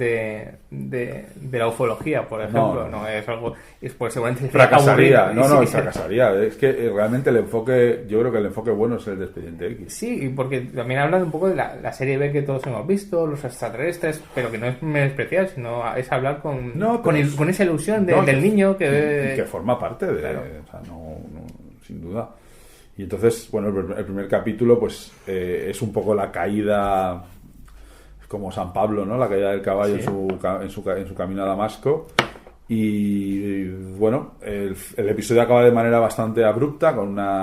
de la ufología, por ejemplo, no es algo, pues seguramente fracasaría, fracasaría. Es que realmente yo creo que el enfoque bueno es el de Expediente X. Sí, porque también hablan un poco de la serie B que todos hemos visto, los extraterrestres, pero que no es menospreciar, sino es hablar con esa ilusión del niño que forma parte de, claro. O sea, no, sin duda. Y entonces, bueno, el primer capítulo pues es un poco la caída, como San Pablo, ¿no? La caída del caballo, sí, en su camino a Damasco. Y bueno, el episodio acaba de manera bastante abrupta,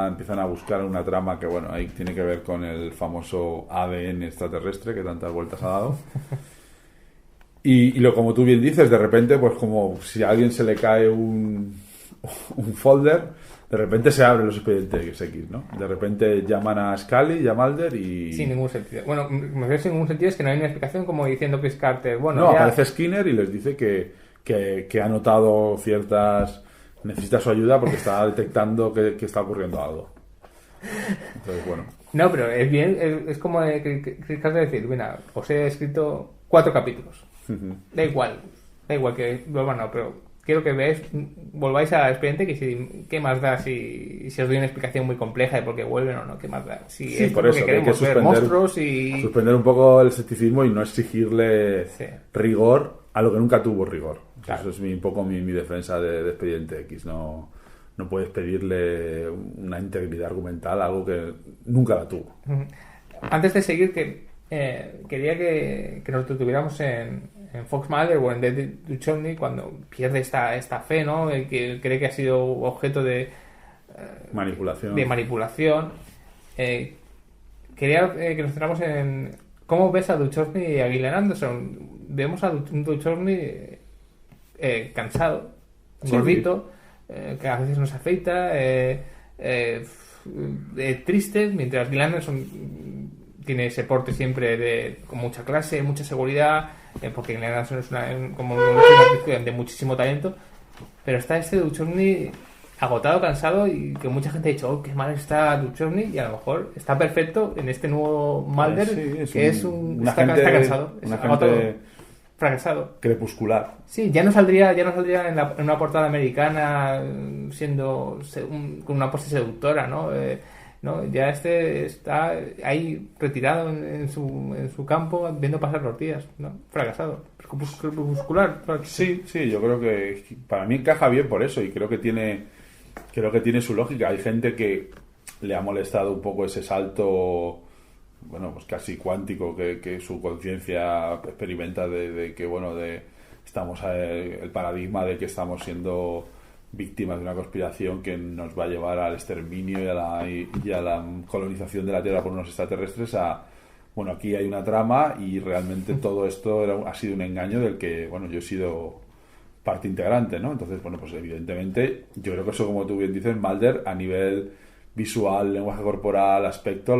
empiezan a buscar una trama que, bueno, ahí tiene que ver con el famoso ADN extraterrestre que tantas vueltas ha dado. Y como tú bien dices, de repente, pues como si a alguien se le cae un folder, de repente se abren los Expedientes X, ¿no? De repente llaman a Scully y a Mulder y... Sin ningún sentido. Bueno, me refiero sin ningún sentido, es que no hay una explicación como diciendo Chris Carter. Bueno, no, aparece Skinner y les dice que ha notado necesita su ayuda porque está detectando que está ocurriendo algo. Entonces, bueno. No, pero es bien, es como Chris Carter decir, mira, os he escrito 4 capítulos. Da igual que no, pero quiero que volváis al Expediente, que qué más da si os doy una explicación muy compleja de por qué vuelven o no, qué más da. Si sí, por eso, queremos hay que ver monstruos y... suspender un poco el escepticismo y no exigirle rigor a lo que nunca tuvo rigor. Claro. Eso es un poco mi defensa de Expediente X. No puedes pedirle una integridad argumental a algo que nunca la tuvo. Antes de seguir, quería que nos detuviéramos en Fox Mulder o en Ted Duchovny cuando pierde esta fe, ¿no? Que cree que ha sido objeto de manipulación. Quería que nos centramos en cómo ves a Duchovny y a Gillian Anderson. Vemos a Duchovny cansado, gordito, que a veces no se afeita, triste, mientras Gillian Anderson tiene ese porte siempre con mucha clase, mucha seguridad, porque Gillian Anderson es una de muchísimo talento, pero está Duchovny agotado, cansado, y que mucha gente ha dicho, oh, qué mal está Duchovny, y a lo mejor está perfecto en este nuevo Mulder, está cansado, es agotado, fracasado, crepuscular. Sí, ya no saldría en una portada americana siendo con una pose seductora, ¿no? ¿No? Ya está ahí retirado en su campo viendo pasar los días, ¿no? Fracasado, crepuscular. Sí, yo creo que para mí encaja bien por eso, y creo que tiene su lógica. Hay gente que le ha molestado un poco ese salto bueno, pues casi cuántico que su conciencia experimenta de que, bueno, estamos el paradigma de que estamos siendo víctimas de una conspiración que nos va a llevar al exterminio y a la colonización de la Tierra por unos extraterrestres bueno, aquí hay una trama y realmente todo esto ha sido un engaño del que, bueno, yo he sido parte integrante, ¿no? Entonces, bueno, pues evidentemente yo creo que eso, como tú bien dices, Mulder, a nivel visual, lenguaje corporal, aspecto,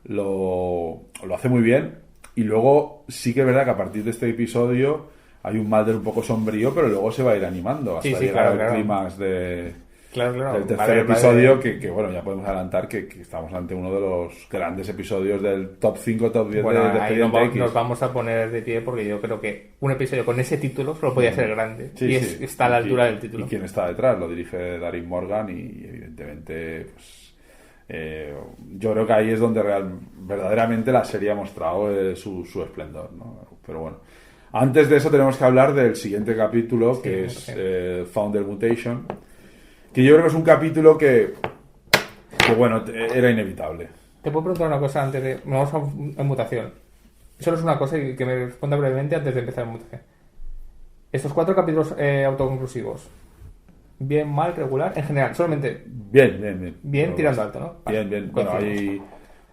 lo hace muy bien. Y luego sí que es verdad que a partir de este episodio hay un Mulder un poco sombrío, pero luego se va a ir animando hasta llegar al clímax del tercer episodio, que bueno, ya podemos adelantar que estamos ante uno de los grandes episodios del top 5, top 10 bueno, de ahí Expediente X. Nos vamos a poner de pie porque yo creo que un episodio con ese título solo podía ser grande. Está a la altura del título. ¿Y quién está detrás? Lo dirige Darin Morgan y evidentemente pues, yo creo que ahí es donde verdaderamente la serie ha mostrado su esplendor, ¿no? Pero bueno, antes de eso tenemos que hablar del siguiente capítulo, que es Founder Mutation, que yo creo que es un capítulo que bueno, era inevitable. Te puedo preguntar una cosa antes de... Vamos a mutación. Solo es una cosa y que me responda brevemente antes de empezar en mutación. Estos 4 capítulos autoconclusivos, ¿bien, mal, regular? En general, solamente... Bien. Bien, tirando alto, ¿no? Bien. Bueno,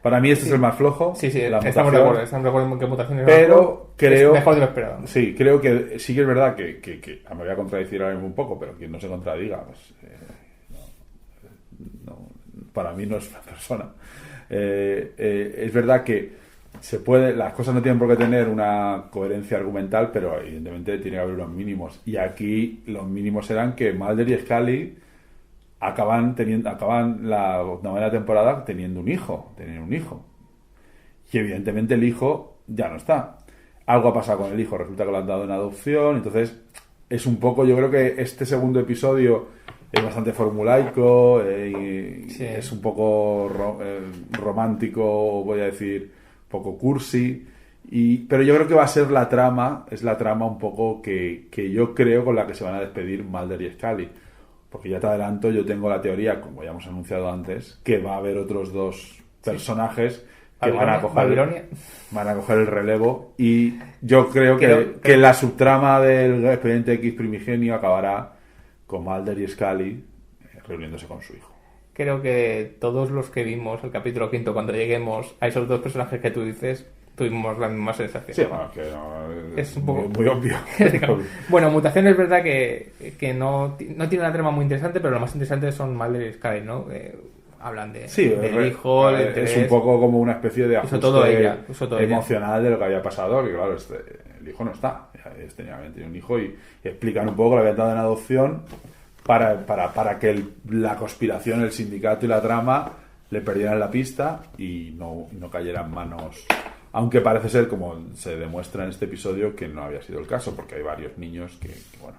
para mí este es el más flojo. Sí, estamos de acuerdo en que mutación es pero creo... mejor de lo esperado. Sí, creo que sí que es verdad que me voy a contradecir ahora mismo un poco, pero quien no se contradiga, pues... no, para mí no es una persona. Es verdad que las cosas no tienen por qué tener una coherencia argumental, pero evidentemente tiene que haber unos mínimos. Y aquí los mínimos eran que Mulder y Scully acaban la 9ª temporada teniendo un hijo. Y evidentemente el hijo ya no está. Algo ha pasado con el hijo, resulta que lo han dado en adopción. Entonces es un poco, yo creo que este segundo episodio es bastante formulaico, es un poco romántico, voy a decir, un poco cursi, pero yo creo que va a ser es la trama un poco que yo creo con la que se van a despedir Mulder y Scully. Porque ya te adelanto, yo tengo la teoría, como ya hemos anunciado antes, que va a haber otros 2 personajes que van a coger el relevo, y yo creo que la subtrama del Expediente X primigenio acabará con Mulder y Scully reuniéndose con su hijo. Creo que todos los que vimos el capítulo 5, cuando lleguemos a esos 2 personajes que tú dices, tuvimos la misma sensación. Sí, bueno, que no, es un poco muy obvio. Bueno, Mutación es verdad que no tiene una trama muy interesante, pero lo más interesante son Mulder y Scully, ¿no? Hablan del hijo, es un poco como una especie de ajuste todo emocional de lo que había pasado, que claro, el hijo no está, tenía un hijo y explican un poco, lo habían dado en adopción para que la conspiración, el sindicato y la trama le perdieran la pista y no cayera en manos, aunque parece ser, como se demuestra en este episodio, que no había sido el caso, porque hay varios niños que bueno,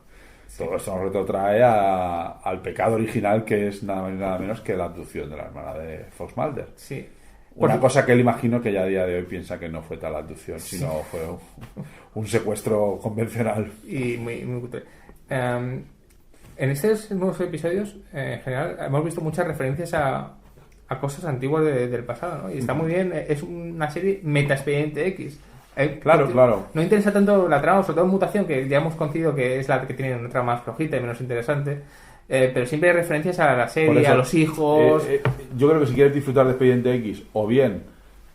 todo esto nos retrotrae al pecado original, que es nada más y nada menos que la abducción de la hermana de Fox Mulder. Sí. Una cosa que él, imagino que ya a día de hoy piensa que no fue tal abducción, sino fue un secuestro convencional. Y muy cutre. En estos nuevos episodios, en general, hemos visto muchas referencias a cosas antiguas del pasado, ¿no? Y está muy bien. Es una serie meta-Expediente X. Claro. No interesa tanto la trama, sobre todo en Mutación, que ya hemos conocido que es la que tiene una trama más flojita y menos interesante, pero siempre hay referencias a la serie, a los hijos. Yo creo que si quieres disfrutar de Expediente X, o bien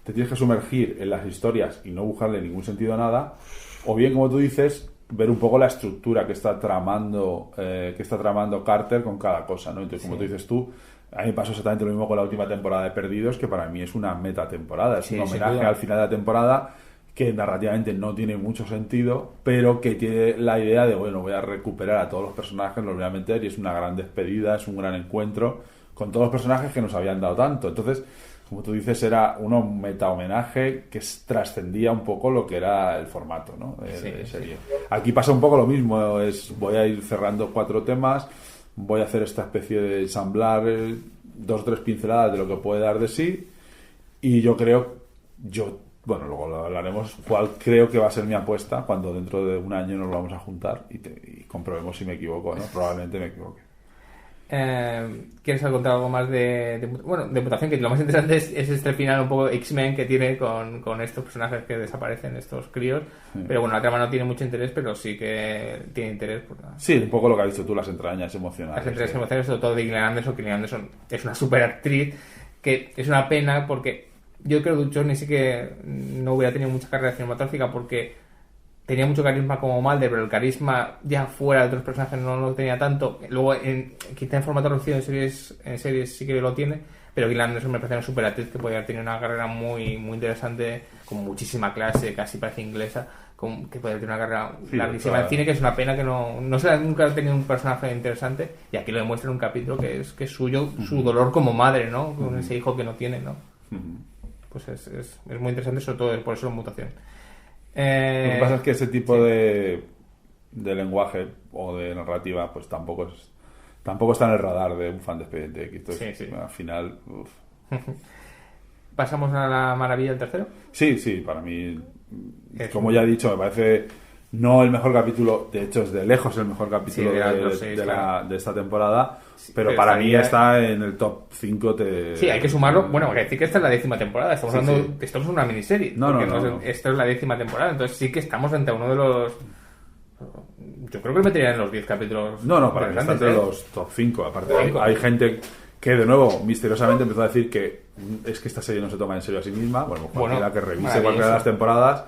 te tienes que sumergir en las historias y no buscarle ningún sentido a nada, o bien, como tú dices, ver un poco la estructura que está tramando Carter con cada cosa, ¿no? Entonces, como tú dices tú, a mí me pasó exactamente lo mismo con la última temporada de Perdidos, que para mí es una metatemporada, es un homenaje al final de la temporada que narrativamente no tiene mucho sentido, pero que tiene la idea de, bueno, voy a recuperar a todos los personajes, los voy a meter, y es una gran despedida, es un gran encuentro con todos los personajes que nos habían dado tanto. Entonces, como tú dices, era un meta homenaje que trascendía un poco lo que era el formato, ¿no? de serie. Aquí pasa un poco lo mismo, voy a ir cerrando 4 temas, voy a hacer esta especie de ensamblar 2 o 3 pinceladas de lo que puede dar de sí, y bueno, luego lo hablaremos, cuál creo que va a ser mi apuesta cuando dentro de un año nos vamos a juntar y comprobemos si me equivoco o no. Probablemente me equivoque. ¿Quieres contar algo más bueno, de mutación? Que lo más interesante es este final un poco X-Men que tiene con estos personajes que desaparecen, estos críos. Sí. Pero bueno, la trama no tiene mucho interés, pero sí que tiene interés. Sí, un poco lo que has dicho tú, las entrañas emocionales. Las entrañas emocionales, sobre todo de Gillian Anderson, que Gillian Anderson es una super actriz, que es una pena porque yo creo que Johnny sí que no hubiera tenido mucha carrera cinematográfica porque tenía mucho carisma como Mulder, pero el carisma ya fuera de otros personajes no lo tenía tanto. Luego, quizá en formato reducido en series sí que lo tiene, pero Gillian Anderson me parece una super actriz que podría tener una carrera muy, muy interesante, con muchísima clase, casi parece inglesa, que podría tener una carrera larguísima en cine, que es una pena que nunca ha tenido un personaje interesante, y aquí lo demuestra en un capítulo que es suyo, su dolor como madre, ¿no? Con ese hijo que no tiene, ¿no? Pues es muy interesante, sobre todo por eso la mutación. Lo que pasa es que ese tipo de lenguaje o de narrativa pues tampoco está en el radar de un fan de Expediente X. Entonces, sí. Al final... ¿Pasamos a la maravilla del tercero? Sí, para mí, como ya he dicho, me parece no el mejor capítulo, de hecho es de lejos el mejor capítulo de esta temporada, pero para mí está en el top 5. Sí, hay que sumarlo. Bueno, hay que decir que esta es la 10ª temporada. Estamos hablando, esto es una miniserie. No. Esto es la 10ª temporada, entonces sí que estamos ante uno de los... Yo creo que metería en los 10 capítulos. No, para mí está entre los top 5. Aparte, hay gente que de nuevo misteriosamente empezó a decir que es que esta serie no se toma en serio a sí misma. Bueno, cualquiera que revise cualquiera de las temporadas,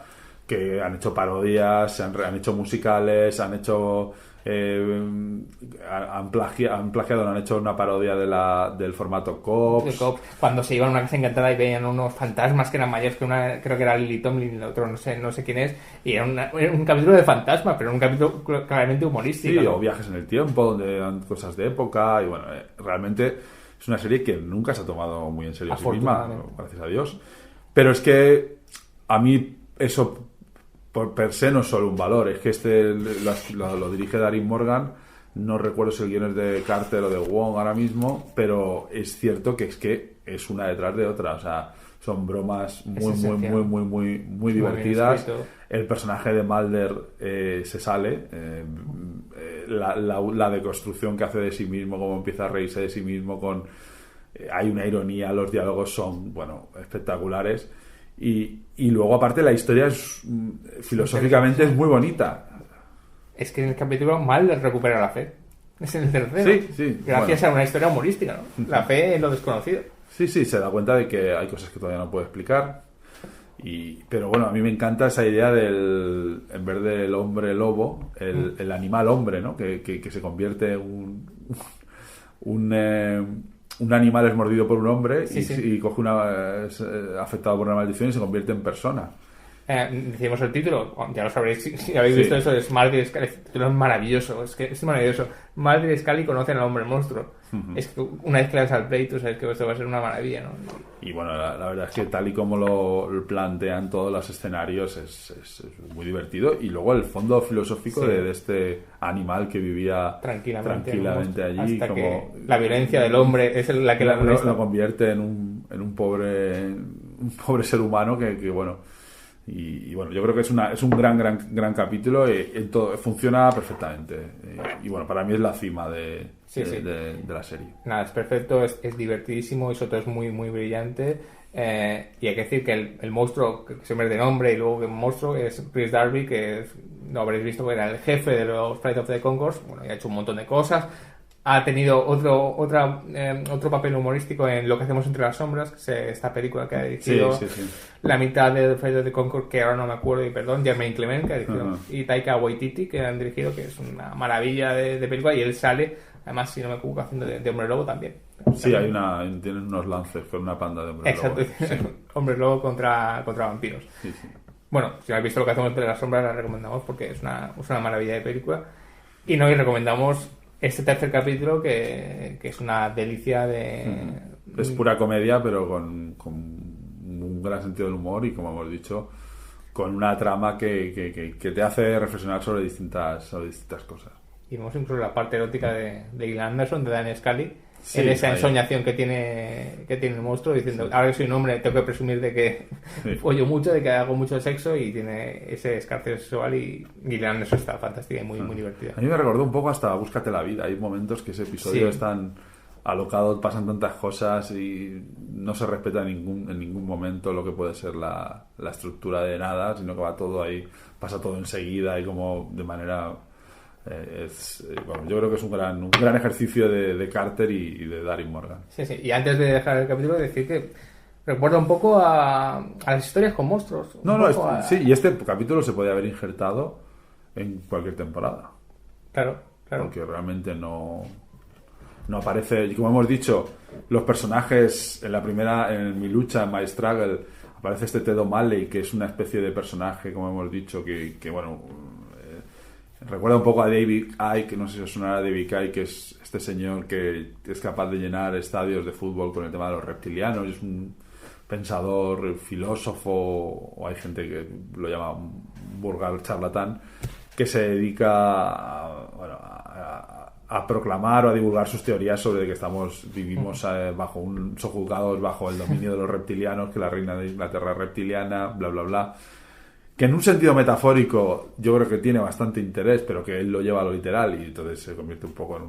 que han hecho parodias, han hecho musicales, han hecho han plagiado, no han hecho una parodia del formato Cops. Cuando se iban a una casa encantada y veían unos fantasmas que eran mayores que una, creo que era Lily Tomlin, el otro no sé quién es, y era un capítulo de fantasmas, pero un capítulo claramente humorístico. Sí, ¿no? O viajes en el tiempo, donde dan cosas de época, y bueno, realmente es una serie que nunca se ha tomado muy en serio a sí misma, gracias a Dios. Pero es que a mí eso per se no es solo un valor, es que lo dirige Darin Morgan, no recuerdo si el guion es de Carter o de Wong ahora mismo, pero es cierto que es una detrás de otra, o sea, son bromas muy divertidas. El personaje de Mulder se sale, la deconstrucción que hace de sí mismo, cómo empieza a reírse de sí mismo, hay una ironía, los diálogos son, espectaculares. Y luego, aparte, la historia filosóficamente es muy bonita. Es que en el capítulo Mulder recupera la fe. Es en el tercero. Sí. Gracias a una historia humorística, ¿no? La fe en lo desconocido. Sí, se da cuenta de que hay cosas que todavía no puede explicar. Pero bueno, a mí me encanta esa idea en vez del hombre lobo, el animal hombre, ¿no? Que se convierte en un animal es mordido por un hombre y coge es afectado por una maldición y se convierte en persona. Decimos el título, ya lo sabréis si habéis visto eso, es Mulder y Scully. El título es maravilloso, es maravilloso. Mulder y Scully conocen al hombre monstruo. Es que una vez que le das al play, tú sabes que esto va a ser una maravilla, ¿no? Y bueno, la verdad es que tal y como lo plantean todos los escenarios es muy divertido. Y luego el fondo filosófico de este animal que vivía tranquilamente allí, hasta como que la violencia del hombre es la que lo convierte en un pobre ser humano que bueno. Y bueno, yo creo que es un gran capítulo y todo funciona perfectamente. Y bueno, para mí es la cima de la serie. Nada, es perfecto, es divertidísimo y sobre todo es muy, muy brillante. Y hay que decir que el monstruo que se me de nombre y luego que el monstruo es Chris Darby, que no habréis visto que era el jefe de los Flight of the Conchords. Bueno, y ha hecho un montón de cosas. Ha tenido otro papel humorístico en Lo que hacemos entre las sombras, que es esta película que ha dirigido la mitad de Flight of the Conchords, que ahora no me acuerdo, y perdón, Jermaine Clement, que ha dirigido, y Taika Waititi, que han dirigido, que es una maravilla de película, y él sale, además, si no me equivoco, haciendo de Hombre Lobo también. Sí, tienen unos lances con una panda de Hombre Lobo. Exacto, Hombre Lobo contra vampiros. Sí. Bueno, si habéis visto Lo que hacemos entre las sombras, la recomendamos porque es una maravilla de película. Y recomendamos este tercer capítulo que es una delicia es pura comedia, pero con un gran sentido del humor y, como hemos dicho, con una trama que te hace reflexionar sobre distintas cosas. Y vemos incluso la parte erótica de Gillian Anderson, de Dan Scully. Sí, en esa ahí. ensoñación que tiene el monstruo, diciendo, ahora que soy un hombre, tengo que presumir de que follo mucho, de que hago mucho sexo, y tiene ese escarceo sexual, y Gillian, eso está fantástica y muy divertida. A mí me recordó un poco hasta Búscate la vida. Hay momentos que ese episodio Sí. es tan alocado, pasan tantas cosas y no se respeta en ningún momento lo que puede ser la estructura de nada, sino que va todo ahí, pasa todo enseguida y como de manera... bueno, yo creo que es un gran ejercicio de Carter y de Darin Morgan. Sí, sí. Y antes de dejar el capítulo, decir que recuerda un poco a las historias con monstruos. Sí, y este capítulo se podía haber injertado en cualquier temporada. Claro. Porque realmente no aparece, y como hemos dicho, los personajes en Mi lucha, en My Struggle, aparece este Ted O'Malley, que es una especie de personaje, como hemos dicho, que bueno, recuerda un poco a David Icke, no sé si os sonará David Icke, que es este señor que es capaz de llenar estadios de fútbol con el tema de los reptilianos, es un pensador, filósofo, o hay gente que lo llama un vulgar charlatán, que se dedica a proclamar o a divulgar sus teorías sobre que vivimos sojuzgados bajo el dominio de los reptilianos, que la reina de Inglaterra es reptiliana, bla bla bla, que en un sentido metafórico yo creo que tiene bastante interés, pero que él lo lleva a lo literal y entonces se convierte un poco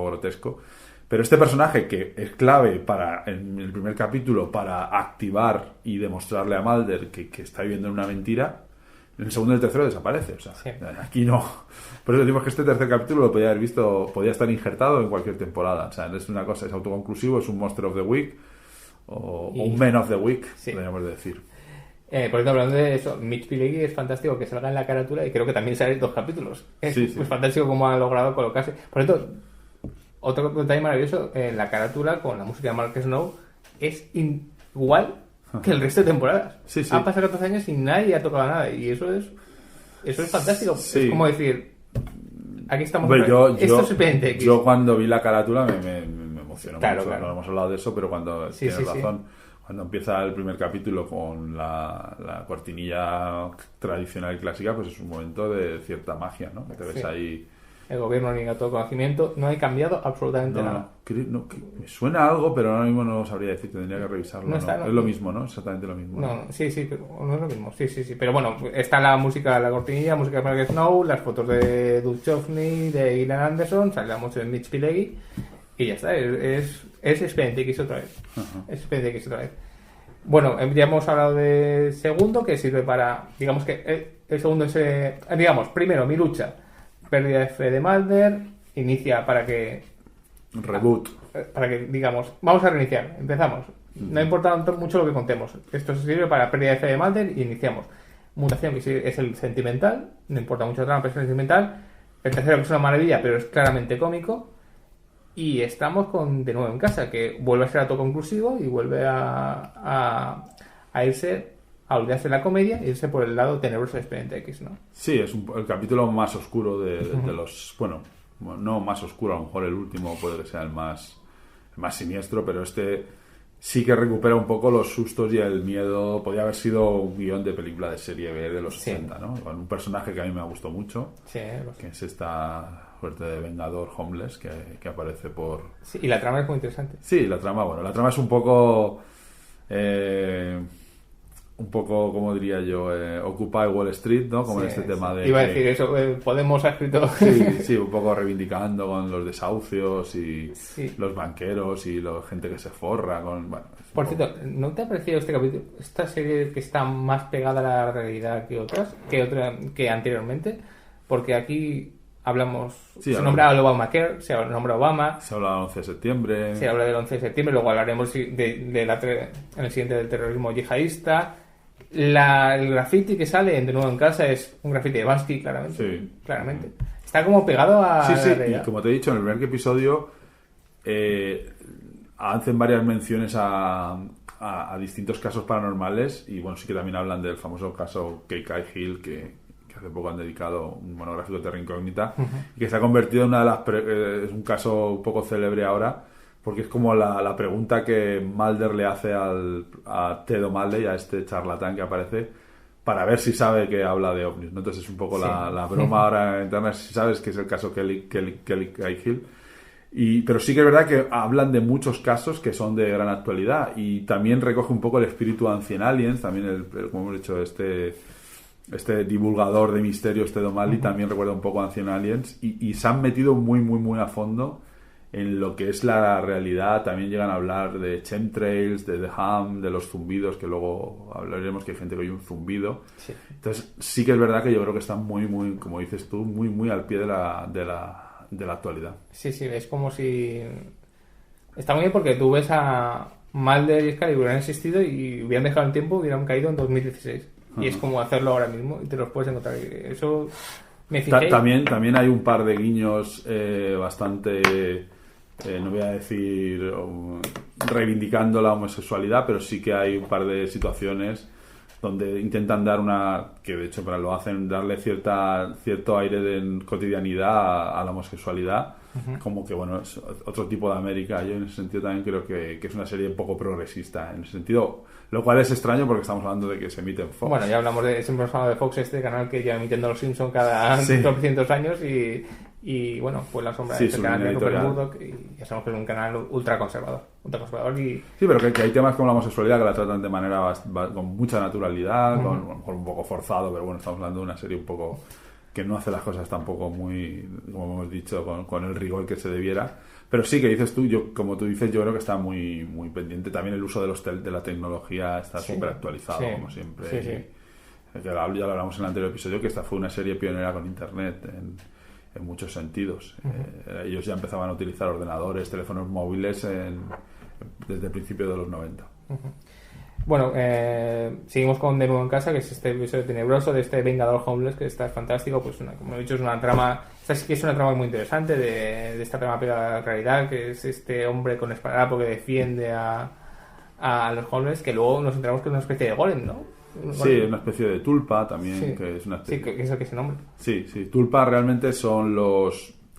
grotesco. Pero este personaje, que es clave en el primer capítulo para activar y demostrarle a Mulder que está viviendo en una mentira, en el segundo y el tercero desaparece. O sea, sí. Aquí no. Por eso decimos que este tercer capítulo lo podía haber visto, podía estar injertado en cualquier temporada. O sea, es una cosa, es autoconclusivo, es un Monster of the Week o un Man of the Week, podríamos decir. Por ejemplo, hablando de eso, Mitch Pileggi es fantástico que salga en la carátula, y creo que también sale 2 capítulos. Es fantástico cómo ha logrado colocarse. Por ejemplo, otro detalle maravilloso, en la carátula con la música de Mark Snow es igual que el resto de temporadas. Han pasado 14 años y nadie ha tocado nada, y eso es fantástico. Es como decir, aquí estamos. Esto es Expediente X. Yo cuando vi la carátula me emocionó mucho. Claro. No hemos hablado de eso, pero cuando tienes razón. Cuando empieza el primer capítulo con la cortinilla tradicional y clásica, pues es un momento de cierta magia, ¿no? Que te ves ahí. El gobierno niega todo conocimiento, no ha cambiado absolutamente nada. Me suena algo, pero ahora mismo no sabría decir, tendría que revisarlo. Es lo mismo, ¿no? Exactamente lo mismo. No, sí, pero no es lo mismo. Sí. Pero bueno, está la música, la cortinilla, música de Mark Snow, las fotos de Duchovny, de Gillian Anderson, sale la música de Mitch Pileggi, y ya está. Es Expediente X otra vez. Es Expediente X otra vez. Bueno, ya hemos hablado de segundo, que sirve para, digamos que el segundo es, primero, Mi lucha, pérdida de fe de Mulder, inicia para que... Reboot. Para que, digamos, vamos a reiniciar, empezamos. No importa mucho lo que contemos. Esto sirve para pérdida de fe de Mulder y iniciamos. Mutación, que es el sentimental, no importa mucho la trama, pero es sentimental. El tercero, que es una maravilla, pero es claramente cómico. Y estamos de nuevo en casa, que vuelve a ser autoconclusivo y vuelve a irse, a olvidarse de la comedia e irse por el lado tenebroso de Expediente X, ¿no? Sí, es el capítulo más oscuro de los... Bueno, no más oscuro, a lo mejor el último puede que sea el más siniestro, pero este sí que recupera un poco los sustos y el miedo. Podría haber sido un guión de película de serie B de los 80, ¿no? Con un personaje que a mí me gustó mucho, que es esta suerte de vengador homeless que aparece por... Sí, y la trama es muy interesante. Sí, la trama es un poco... como diría yo, Occupy Wall Street, ¿no? Como en este tema de... Iba a decir eso, Podemos ha escrito... Sí, un poco reivindicando con los desahucios y los banqueros y la gente que se forra con... Bueno, por cierto, ¿no te ha parecido esta serie que está más pegada a la realidad que anteriormente? Porque aquí hablamos... se nombra al Obamacare, se nombra Obama... Se habla del 11 de septiembre... Se habla del 11 de septiembre, luego hablaremos en el siguiente del terrorismo yihadista... El graffiti que sale de nuevo en casa es un graffiti de Bansky, claramente. Está como pegado a... Sí, y como te he dicho, en el primer episodio hacen varias menciones a distintos casos paranormales y bueno, sí que también hablan del famoso caso K.K. Hill, que hace poco han dedicado un monográfico de Terra Incógnita, y que se ha convertido en una de las... es un caso un poco célebre ahora, porque es como la pregunta que Mulder le hace a Ted O'Malley, a este charlatán que aparece, para ver si sabe que habla de ovnis, ¿no? Entonces es un poco la broma ahora interna, si sabes que es el caso Kelly Hill. Pero sí que es verdad que hablan de muchos casos que son de gran actualidad y también recoge un poco el espíritu de Ancient Aliens, también como hemos dicho, este divulgador de misterio, O'Malley, también recuerda un poco a Ancient Aliens y se han metido muy, muy, muy a fondo en lo que es la realidad. También llegan a hablar de chemtrails, de The Ham, de los zumbidos, que luego hablaremos que hay gente que oye un zumbido. Sí. Entonces sí que es verdad que yo creo que están muy, muy, como dices tú, muy, muy al pie de la actualidad. Sí, es como si... Está muy bien porque tú ves a Mulder y Scully hubieran existido y hubieran dejado el tiempo, hubieran caído en 2016. Y es como hacerlo ahora mismo y te los puedes encontrar. Eso me fijé. También hay un par de guiños bastante... no voy a decir reivindicando la homosexualidad, pero sí que hay un par de situaciones donde intentan dar que de hecho lo hacen, darle cierto aire de cotidianidad a la homosexualidad, como que bueno, es otro tipo de América. Yo en ese sentido también creo que es una serie un poco progresista, en ese sentido, lo cual es extraño porque estamos hablando de que se emite en Fox. Bueno, ya siempre hemos hablado de Fox, este canal que lleva emitiendo Los Simpsons cada 300 años y bueno, pues la sombra de este canal de Rupert Murdoch, y ya sabemos que es un canal ultra conservador y... Sí, pero que hay temas como la homosexualidad que la tratan de manera con mucha naturalidad, con un poco forzado, pero bueno, estamos hablando de una serie un poco que no hace las cosas tampoco muy, como hemos dicho, con el rigor que se debiera. Pero sí, que dices tú, como tú dices, yo creo que está muy, muy pendiente. También el uso de la tecnología está súper actualizado, como siempre. Ya lo hablamos en el anterior episodio, que esta fue una serie pionera con Internet en muchos sentidos. Ellos ya empezaban a utilizar ordenadores, teléfonos móviles desde el principio de los 90. Bueno, seguimos con De nuevo en casa, que es este episodio tenebroso de este Vengador Homeless, que está fantástico. Pues como he dicho, es una trama, esta sí que es una trama muy interesante de esta trama pegada a la realidad, que es este hombre con esparadrapo que defiende a los homeless, que luego nos enteramos que es una especie de golem, ¿no? Sí, una especie de tulpa también, que es una especie... Sí, que es el que se nombra. Sí, tulpa realmente son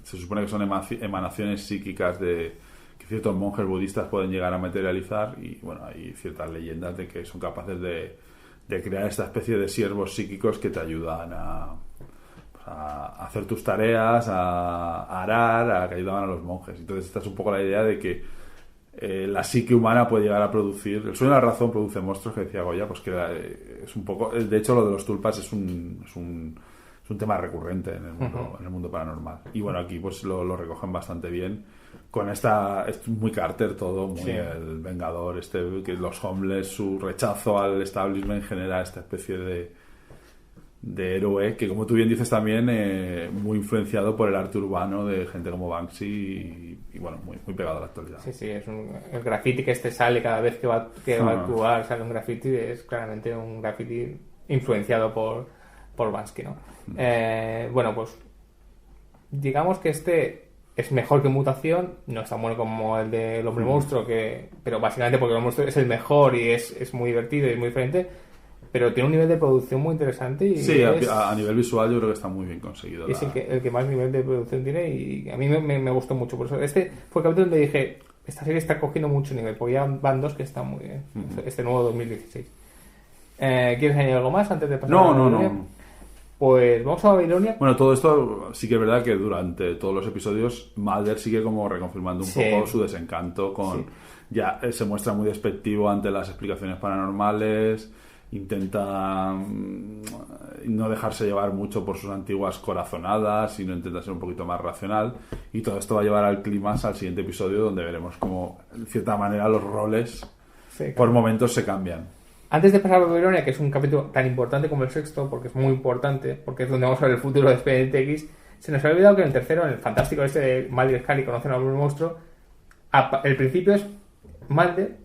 se supone que son emanaciones psíquicas que ciertos monjes budistas pueden llegar a materializar, y bueno, hay ciertas leyendas de que son capaces de crear esta especie de siervos psíquicos que te ayudan a hacer tus tareas, a arar, que ayudaban a los monjes. Entonces esta es un poco la idea de que la psique humana puede llegar a producir... El sueño de la razón produce monstruos, que decía Goya, pues que es un poco... De hecho, lo de los tulpas es un tema recurrente en el mundo paranormal. Y bueno, aquí pues lo recogen bastante bien. Con es muy Carter todo, muy el Vengador, que los homeless, su rechazo al establishment genera esta especie de héroe, que como tú bien dices también, muy influenciado por el arte urbano de gente como Banksy y bueno, muy, muy pegado a la actualidad. Sí, es el graffiti que sale cada vez que va a actuar, sale un graffiti, es claramente un graffiti influenciado por Banksy, ¿no? Bueno, pues digamos que este es mejor que Mutación, no es tan bueno como el del Hombre Monstruo, pero básicamente porque el Hombre Monstruo es el mejor y es muy divertido y es muy diferente, pero tiene un nivel de producción muy interesante. Y sí, a nivel visual yo creo que está muy bien conseguido. Es el que más nivel de producción tiene y a mí me gustó mucho. Por eso este fue el capítulo donde dije, esta serie está cogiendo mucho nivel, porque ya van dos que están muy bien. Este nuevo 2016. ¿Quieres añadir algo más antes de pasar a Babilonia? No. Pues vamos a Babilonia. Bueno, todo esto sí que es verdad que durante todos los episodios Mulder sigue como reconfirmando un poco su desencanto ya se muestra muy despectivo ante las explicaciones paranormales, intenta no dejarse llevar mucho por sus antiguas corazonadas, sino intenta ser un poquito más racional, y todo esto va a llevar al clímax, al siguiente episodio, donde veremos cómo en cierta manera los roles por momentos se cambian. Antes de pasar a Babilonia, que es un capítulo tan importante como el sexto, porque es muy importante, porque es donde vamos a ver el futuro de Expediente X, se nos ha olvidado que en el tercero, en el fantástico de Mulder y Scully conocen al monstruo, el principio es Mulder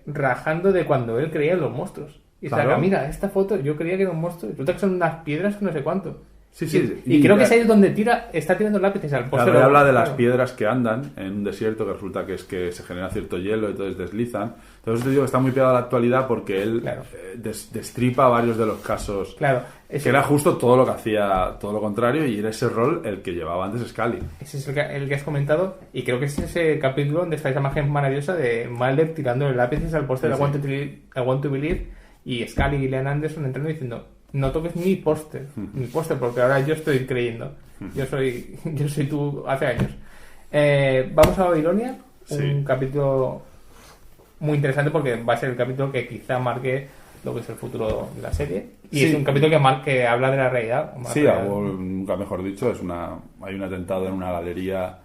rajando de cuando él creía en los monstruos. Y saca, mira, esta foto yo creía que era un monstruo, y resulta que son unas piedras que no sé cuánto. Sí. Y creo que es ahí donde está tirando lápices al póster. Claro, habla de las piedras que andan en un desierto, que resulta que es que se genera cierto hielo y entonces deslizan. Entonces te digo que está muy pegado a la actualidad porque él destripa varios de los casos. Claro. Que era justo todo lo que hacía, todo lo contrario, y era ese rol el que llevaba antes Scully. Ese es el que has comentado, y creo que es ese capítulo donde está esa imagen maravillosa de Mulder tirando lápices al póster de I Want to Believe, y Scully y Gillian Anderson entrando diciendo: no toques mi póster, porque ahora yo estoy creyendo. Yo soy tú hace años. Vamos a Babilonia, Sí. un capítulo muy interesante porque va a ser el capítulo que quizá marque lo que es el futuro de la serie. Y Sí. es un capítulo que habla de la realidad. Sí, real. algo, nunca mejor dicho, hay un atentado en una galería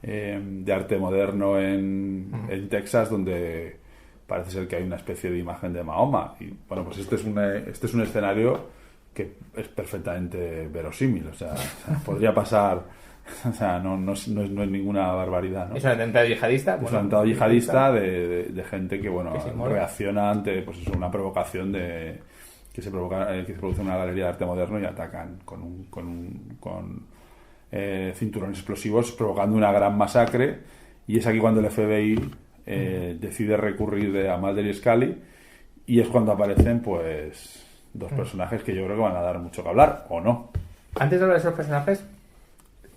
de arte moderno en Texas donde parece ser que hay una especie de imagen de Mahoma. Y bueno, pues este es un escenario que es perfectamente verosímil. O sea, podría pasar, o sea, no es ninguna barbaridad, ¿no? Es un atentado yihadista. Es un bueno, atentado yihadista de gente que, bueno, Que se inmola. reacciona ante pues eso, una provocación que se produce en una galería de arte moderno y atacan con cinturones explosivos, provocando una gran masacre. Y es aquí cuando el FBI decide recurrir a Mulder y Scully, y es cuando aparecen pues dos personajes que yo creo que van a dar mucho que hablar, o no. Antes de hablar de esos personajes,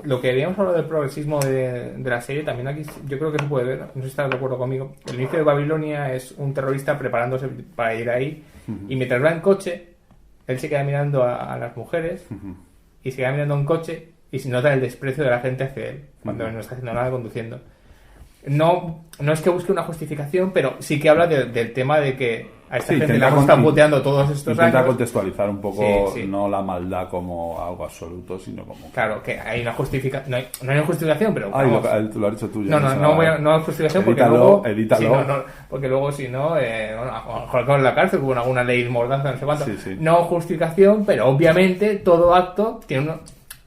lo que habíamos hablado del progresismo de la serie, también aquí yo creo que se puede ver, no sé si estás de acuerdo conmigo. El inicio de Babilonia es un terrorista preparándose para ir ahí, y mientras va en coche, él se queda mirando a las mujeres, y se queda mirando un coche, y se nota el desprecio de la gente hacia él, cuando no está haciendo nada conduciendo. No es que busque una justificación, pero sí que habla del tema de que a esta gente la hemos estado puteando todos estos intenta años. contextualizar un poco, Sí. no la maldad como algo absoluto, sino como... Claro, que hay una justificación. No hay una justificación, pero. Ay, vamos. lo has dicho tú ya. No hay justificación porque Edítalo, luego. edítalo. Sí, porque luego, si no, bueno, a lo mejor en la cárcel con alguna ley mordaza, no sé cuánto. Sí. No justificación, pero obviamente todo acto tiene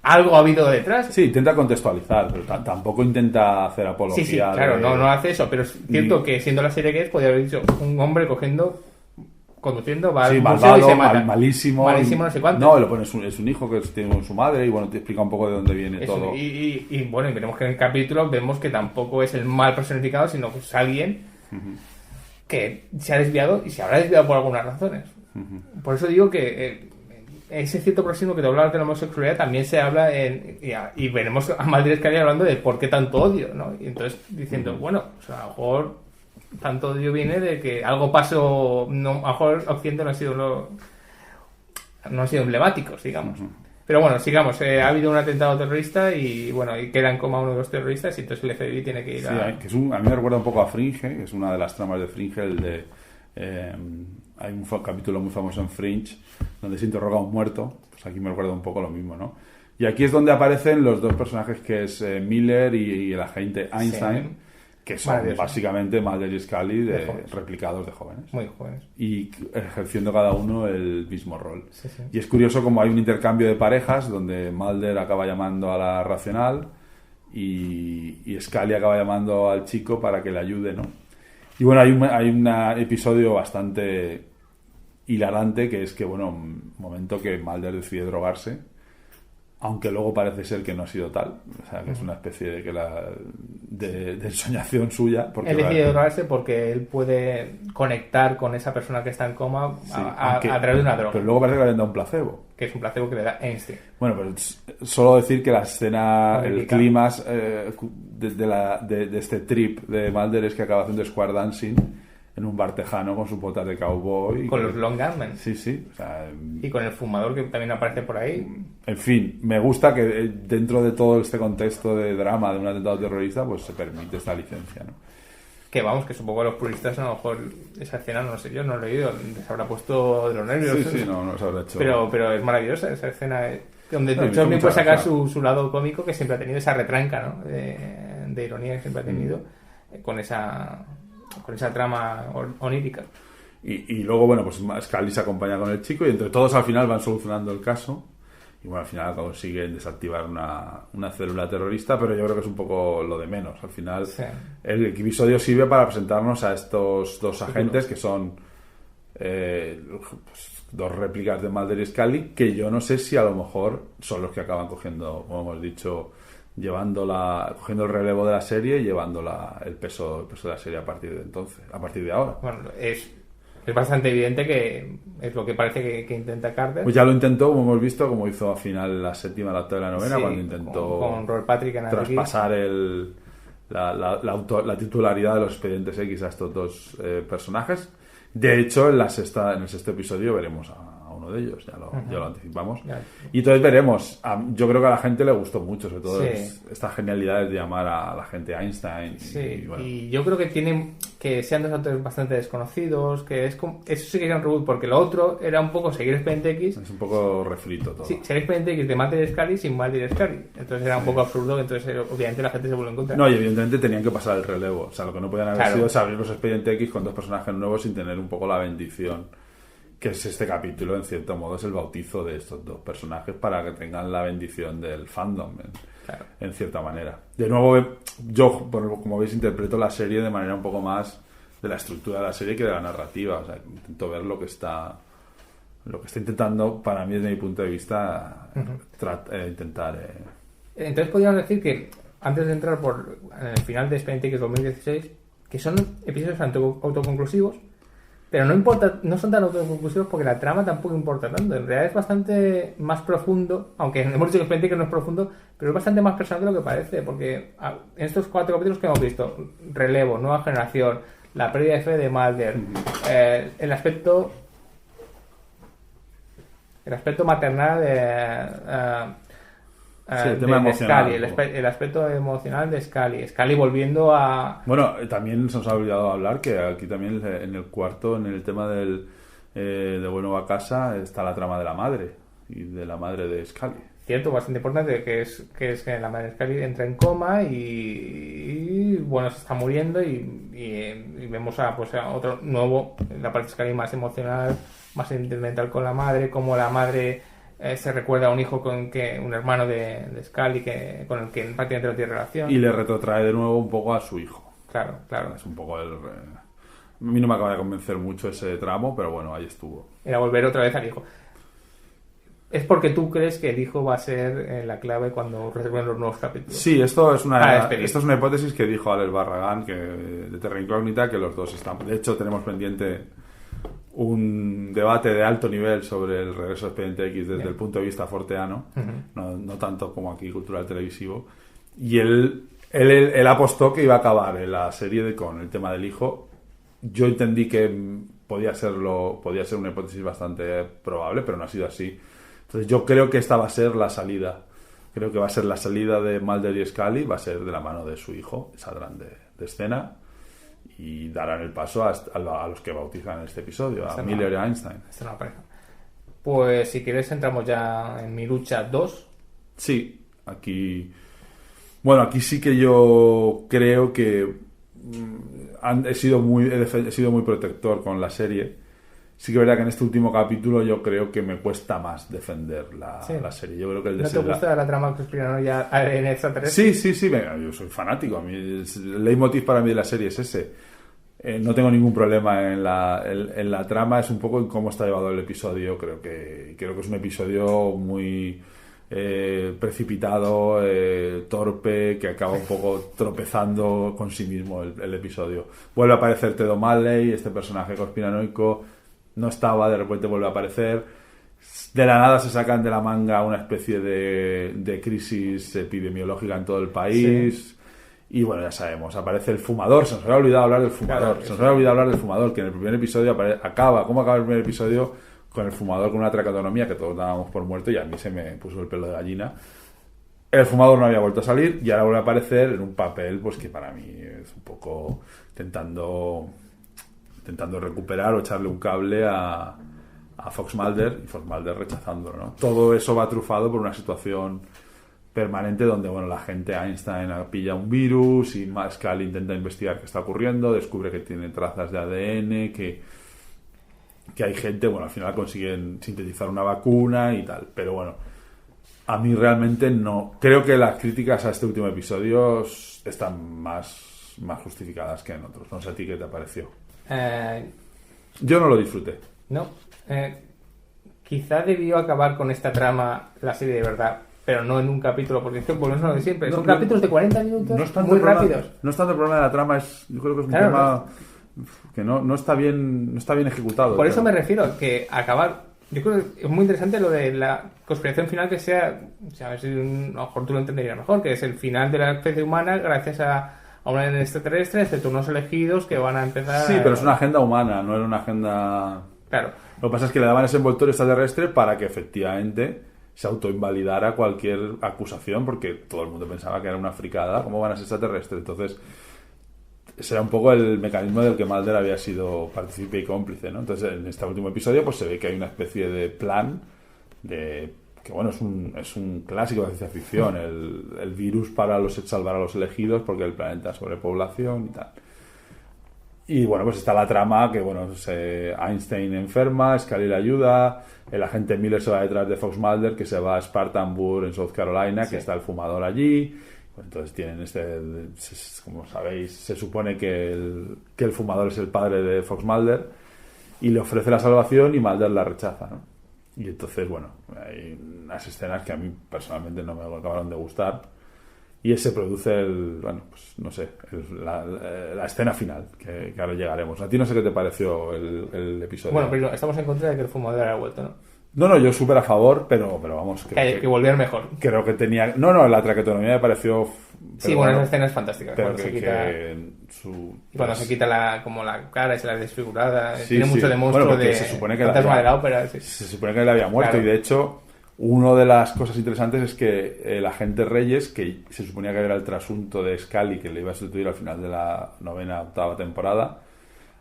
algo ha habido detrás. Sí, intenta contextualizar, pero tampoco intenta hacer apología. Sí, claro, no hace eso, pero es cierto que siendo la serie que es, podría haber dicho un hombre conduciendo, va al museo malvado, y se mata. malísimo. Malísimo, no sé cuánto. No, lo pone es un hijo que tiene su madre y bueno, te explica un poco de dónde viene Eso, todo. y bueno, y veremos que en el capítulo vemos que tampoco es el mal personificado, sino que es alguien que se ha desviado y se habrá desviado por algunas razones. Por eso digo que ese cierto próximo que te hablabas de la homosexualidad también se habla y veremos a Mulder y Scully hablando de por qué tanto odio, ¿no? Y entonces diciendo, bueno, pues a lo mejor tanto odio viene de que algo pasó, no, a lo mejor Occidente no ha sido emblemáticos, digamos. Pero bueno, sigamos. Ha habido un atentado terrorista y bueno, y queda en coma uno de los terroristas y entonces el FBI tiene que ir a... que a mí me recuerda un poco a Fringe, que es una de las tramas de Fringe, hay un capítulo muy famoso en Fringe donde se interroga a un muerto, pues aquí me recuerda un poco lo mismo, ¿no? Y aquí es donde aparecen los dos personajes que es Miller y el agente Einstein, sí, que son básicamente Mulder y Scully replicados de jóvenes. Muy jóvenes. Y ejerciendo cada uno el mismo rol. Sí. Y es curioso como hay un intercambio de parejas donde Mulder acaba llamando a la racional y Scully acaba llamando al chico para que le ayude, ¿no? Y bueno, hay un episodio bastante hilarante que es que, bueno, un momento que Mulder decide drogarse, aunque luego parece ser que no ha sido tal, o sea, que es una especie de ensoñación suya. Él decide drogarse porque él puede conectar con esa persona que está en coma a través de una droga. Pero luego parece que le da un placebo. Que es un placebo que le da Einstein. Bueno, pero solo decir que la escena, el clímax de este trip de Mulder es que acaba haciendo square dancing en un bar tejano con sus botas de cowboy. Con los long gunmen. Sí. O sea, y con el fumador que también aparece por ahí. En fin, me gusta que dentro de todo este contexto de drama de un atentado terrorista, pues se permite esta licencia, ¿no? Que vamos, que supongo que los puristas a lo mejor esa escena, no sé, yo no lo he oído, les habrá pueto de los nervios. Sí, no se habrá hecho. Pero es maravillosa esa escena, donde Chomsky puede sacar su lado cómico, que siempre ha tenido esa retranca, ¿no? De ironía que siempre ha tenido, con esa trama onírica. Y luego, bueno, pues Scully se acompaña con el chico y entre todos al final van solucionando el caso. Y bueno, al final consiguen desactivar una célula terrorista, pero yo creo que es un poco lo de menos. Al final, el episodio sirve para presentarnos a estos dos agentes que son pues, dos réplicas de Mulder y Scully, que yo no sé si a lo mejor son los que acaban cogiendo, como hemos dicho, cogiendo el relevo de la serie y llevando el peso de la serie a partir de ahora. Bueno, es bastante evidente que es lo que parece que intenta Carter. Pues ya lo intentó, como hemos visto, como hizo al final la séptima, la octava y la novena, cuando intentó con Robert Patrick en traspasar la titularidad de los Expedientes X a estos dos personajes. De hecho, en el sexto episodio veremos a uno de ellos, ya lo anticipamos. Ya. Y entonces veremos. Yo creo que a la gente le gustó mucho, sobre todo Sí. esta genialidad de llamar a la gente Einstein. Sí, y bueno. y yo creo que tienen que sean dos actores bastante desconocidos, que es como, eso sí que era un reboot, porque lo otro era un poco seguir Expediente X. Es un poco refrito todo. Sí, seguir Expediente X de Mulder y Scully sin Mulder y Scully. Entonces era un poco absurdo, entonces obviamente la gente se vuelve en contra. No, y evidentemente tenían que pasar el relevo. O sea, lo que no podían haber Claro. sido es abrir los Expediente X con dos personajes nuevos sin tener un poco la bendición. Que es este capítulo, en cierto modo, es el bautizo de estos dos personajes para que tengan la bendición del fandom, Claro. en cierta manera. De nuevo, yo, como veis, interpreto la serie de manera un poco más de la estructura de la serie que de la narrativa. O sea, intento ver lo que está intentando, para mí, desde mi punto de vista, intentar... Entonces podríamos decir que, antes de entrar en el final de Expediente X 2016, que son episodios autoconclusivos, pero no son tan autoconclusivos porque la trama tampoco importa tanto. En realidad es bastante más profundo, aunque hemos dicho que Expediente X no es profundo, pero es bastante más personal de lo que parece, porque en estos 4 capítulos que hemos visto, relevo, nueva generación, la pérdida de fe de Mulder, el aspecto maternal Sí, el tema emocional, Scully, el aspecto emocional de Scully volviendo a... Bueno, también se nos ha olvidado hablar que aquí también en el cuarto, en el tema de Bueno a casa, está la trama de la madre y de la madre de Scully. Cierto, bastante importante, que es que la madre de Scully entra en coma y bueno, se está muriendo y vemos a otro nuevo, la parte de Scully más emocional, más sentimental con la madre, como la madre se recuerda a un hijo un hermano de Scully con el que prácticamente no tiene relación. Y le retrotrae de nuevo un poco a su hijo. Claro. Es un poco a mí no me acaba de convencer mucho ese tramo, pero bueno, ahí estuvo. Era volver otra vez al hijo. Es porque tú crees que el hijo va a ser la clave cuando resuelven los nuevos capítulos. Sí, esto es una hipótesis que dijo Alex Barragán, de Terra Incógnita, que los dos están... De hecho, tenemos pendiente un debate de alto nivel sobre el regreso de Expediente X desde el punto de vista forteano, no tanto como aquí cultural televisivo, y él apostó que iba a acabar en la serie con el tema del hijo. Yo entendí que podía ser una hipótesis bastante probable, pero no ha sido así. Entonces yo creo que esta va a ser la salida. Creo que va a ser la salida de Mulder y Scully, va a ser de la mano de su hijo, saldrán de escena y darán el paso a los que bautizan este episodio, a Miller y Einstein. Esta nueva pareja. Pues si quieres entramos ya en Mi lucha 2. Sí, aquí sí que yo creo que he sido muy protector con la serie. Sí que es verdad que en este último capítulo yo creo que me cuesta más defender la serie. Yo creo que ¿No te gusta la trama conspiranoia en extraterrestre? Sí, venga, yo soy fanático. A mí el leitmotiv para mí de la serie es ese. No tengo ningún problema en la trama, es un poco en cómo está llevado el episodio. Creo que es un episodio muy precipitado, torpe, que acaba un poco tropezando con sí mismo el episodio. Vuelve a aparecer Ted O'Malley, este personaje conspiranoico. No estaba, de repente vuelve a aparecer. De la nada se sacan de la manga una especie de crisis epidemiológica en todo el país. Sí. Y bueno, ya sabemos, aparece el fumador. Se nos había olvidado hablar del fumador. Que en el primer episodio acaba. ¿Cómo acaba el primer episodio? Con el fumador con una traqueotomía que todos dábamos por muerto y a mí se me puso el pelo de gallina. El fumador no había vuelto a salir y ahora vuelve a aparecer en un papel pues que para mí es un poco intentando recuperar o echarle un cable a Fox Mulder y Fox Mulder rechazándolo, ¿no? Todo eso va trufado por una situación permanente donde la gente Einstein pilla un virus y Scully intenta investigar qué está ocurriendo, descubre que tiene trazas de ADN, que hay gente, al final consiguen sintetizar una vacuna y tal, pero a mí realmente no. Creo que las críticas a este último episodio están más justificadas que en otros. No sé a ti qué te pareció. Yo no lo disfruté. No. Quizá debió acabar con esta trama la serie de verdad, pero no en un capítulo, porque volvemos a lo de siempre. Son capítulos de 40 minutos muy rápidos. No es tanto el problema de la trama, yo creo que es un tema que no está bien ejecutado. Por eso me refiero que acabar. Yo creo que es muy interesante lo de la conspiración final, que sea, a ver si a lo mejor tú lo entenderías mejor, que es el final de la especie humana gracias a una extraterrestre, excepto unos elegidos que van a empezar... Sí, pero es una agenda humana, no era una agenda... Claro. Lo que pasa es que le daban ese envoltorio extraterrestre para que efectivamente se autoinvalidara cualquier acusación, porque todo el mundo pensaba que era una fricada, ¿cómo van a ser extraterrestres? Entonces, ese era un poco el mecanismo del que Mulder había sido partícipe y cómplice, ¿no? Entonces, en este último episodio, pues se ve que hay una especie de plan de... que bueno, es un clásico de ciencia ficción, el virus para salvar a los elegidos porque el planeta sobrepoblación y tal. Y bueno, pues está la trama que, bueno, Einstein enferma, Scully le ayuda, el agente Miller se va detrás de Fox Mulder, que se va a Spartanburg en South Carolina, que está el fumador allí. Entonces tienen como sabéis, se supone que el fumador es el padre de Fox Mulder y le ofrece la salvación y Mulder la rechaza, ¿no? Y entonces, bueno, hay unas escenas que a mí personalmente no me acabaron de gustar. Y se produce la escena final, que ahora llegaremos. A ti no sé qué te pareció el episodio. Bueno, pero estamos en contra de que el fumador haya vuelto, ¿no? No, yo súper a favor, pero vamos... Que volviera mejor. Creo que tenía... No, la traqueotomía me pareció... Sí, bueno, esa escena es fantástica. Pero cuando se quita... Cuando se quita la cara y se la desfigurada. Sí, tiene mucho de monstruo de... Se supone que fantasma de la ópera. Sí. Se supone que él había muerto, claro. Y de hecho... Una de las cosas interesantes es que el agente Reyes, que se suponía que era el trasunto de Scully, que le iba a sustituir al final de la 9ª temporada,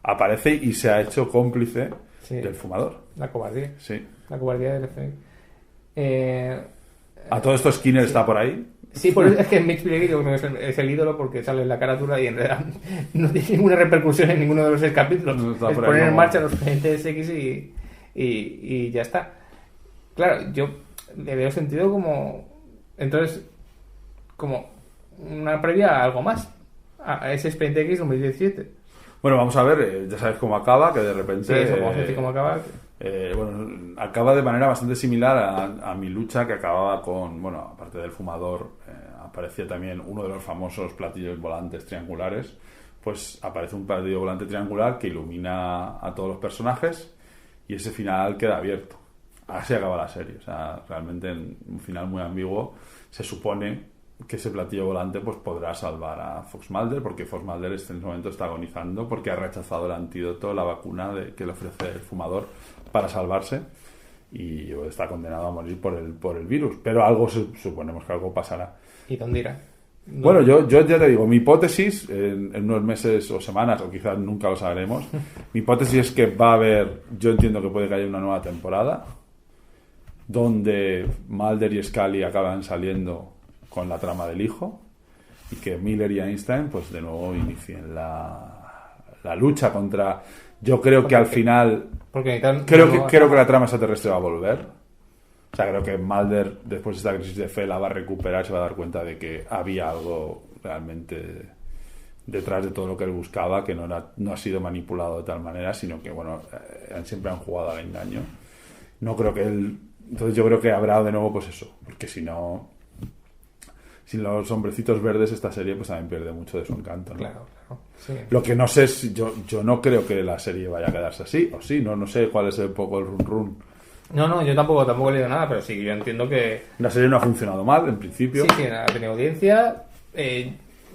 aparece y se ha hecho cómplice del fumador. La cobardía. Sí. La cobardía del FBI. A todo esto Skinner está por ahí. Sí, por eso es que Mitch Pileggi yo creo que es el ídolo porque sale en la carátula y en realidad no tiene ninguna repercusión en ninguno de los 6 capítulos. No es poner en marcha los agentes X y ya está. Claro, yo le veo sentido como... Entonces, como una previa a algo más. A ese Expediente X 2017. Bueno, vamos a ver, ya sabes cómo acaba, que de repente... Sí, eso, vamos a decir cómo acaba. Bueno, acaba de manera bastante similar a Mi lucha, que acababa con... Bueno, aparte del fumador, aparecía también uno de los famosos platillos volantes triangulares. Pues aparece un platillo volante triangular que ilumina a todos los personajes y ese final queda abierto. Así acaba la serie, o sea, realmente en un final muy ambiguo. Se supone que ese platillo volante pues podrá salvar a Fox Mulder, porque Fox Mulder en ese momento está agonizando porque ha rechazado el antídoto, la vacuna que le ofrece el fumador para salvarse y está condenado a morir por el virus, pero algo suponemos que algo pasará. ¿Y dónde irá? Bueno, yo ya te digo, mi hipótesis, en unos meses o semanas, o quizás nunca lo sabremos, mi hipótesis es que va a haber, yo entiendo que puede que haya una nueva temporada donde Mulder y Scully acaban saliendo con la trama del hijo y que Miller y Einstein pues de nuevo inicien la lucha contra... Yo creo que al final... Creo que la trama extraterrestre va a volver. O sea, creo que Mulder, después de esta crisis de fe, la va a recuperar y se va a dar cuenta de que había algo realmente detrás de todo lo que él buscaba, que no ha sido manipulado de tal manera, sino que, bueno, siempre han jugado al engaño. No creo que él... Entonces yo creo que habrá de nuevo pues eso, porque si no, sin los hombrecitos verdes esta serie pues también pierde mucho de su encanto, ¿no? Claro. Sí. Lo que no sé es, yo no creo que la serie vaya a quedarse así, o sí, no sé cuál es un poco el run. No, yo tampoco he leído nada, pero sí, yo entiendo que... La serie no ha funcionado mal, en principio. Sí, ha tenido audiencia,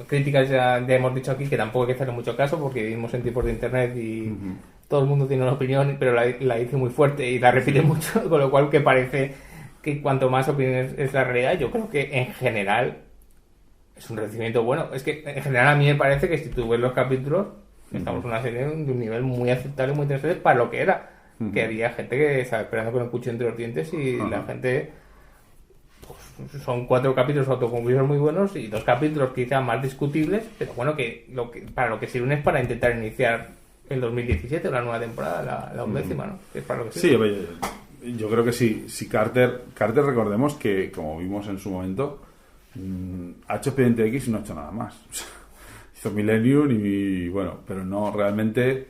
críticas ya hemos dicho aquí que tampoco hay que hacerle mucho caso porque vivimos en tiempos de internet y... Uh-huh. Todo el mundo tiene una opinión, pero la dice muy fuerte y la repite mucho, con lo cual que parece que cuanto más opiniones es la realidad. Yo creo que en general es un recibimiento bueno. Es que en general a mí me parece que si tú ves los capítulos, estamos en una serie de un nivel muy aceptable, muy interesante para lo que era. Que había gente que estaba esperando con el cuchillo entre los dientes y la gente... Pues, son 4 capítulos autoconclusivos muy buenos y 2 capítulos quizás más discutibles, pero bueno, para lo que sirven es para intentar iniciar el 2017, la nueva temporada, la 11ª, ¿no? Que es para lo que sí, yo creo que sí. Si Carter, recordemos que, como vimos en su momento, ha hecho Expediente X y no ha hecho nada más. Hizo Millennium y bueno, pero no realmente...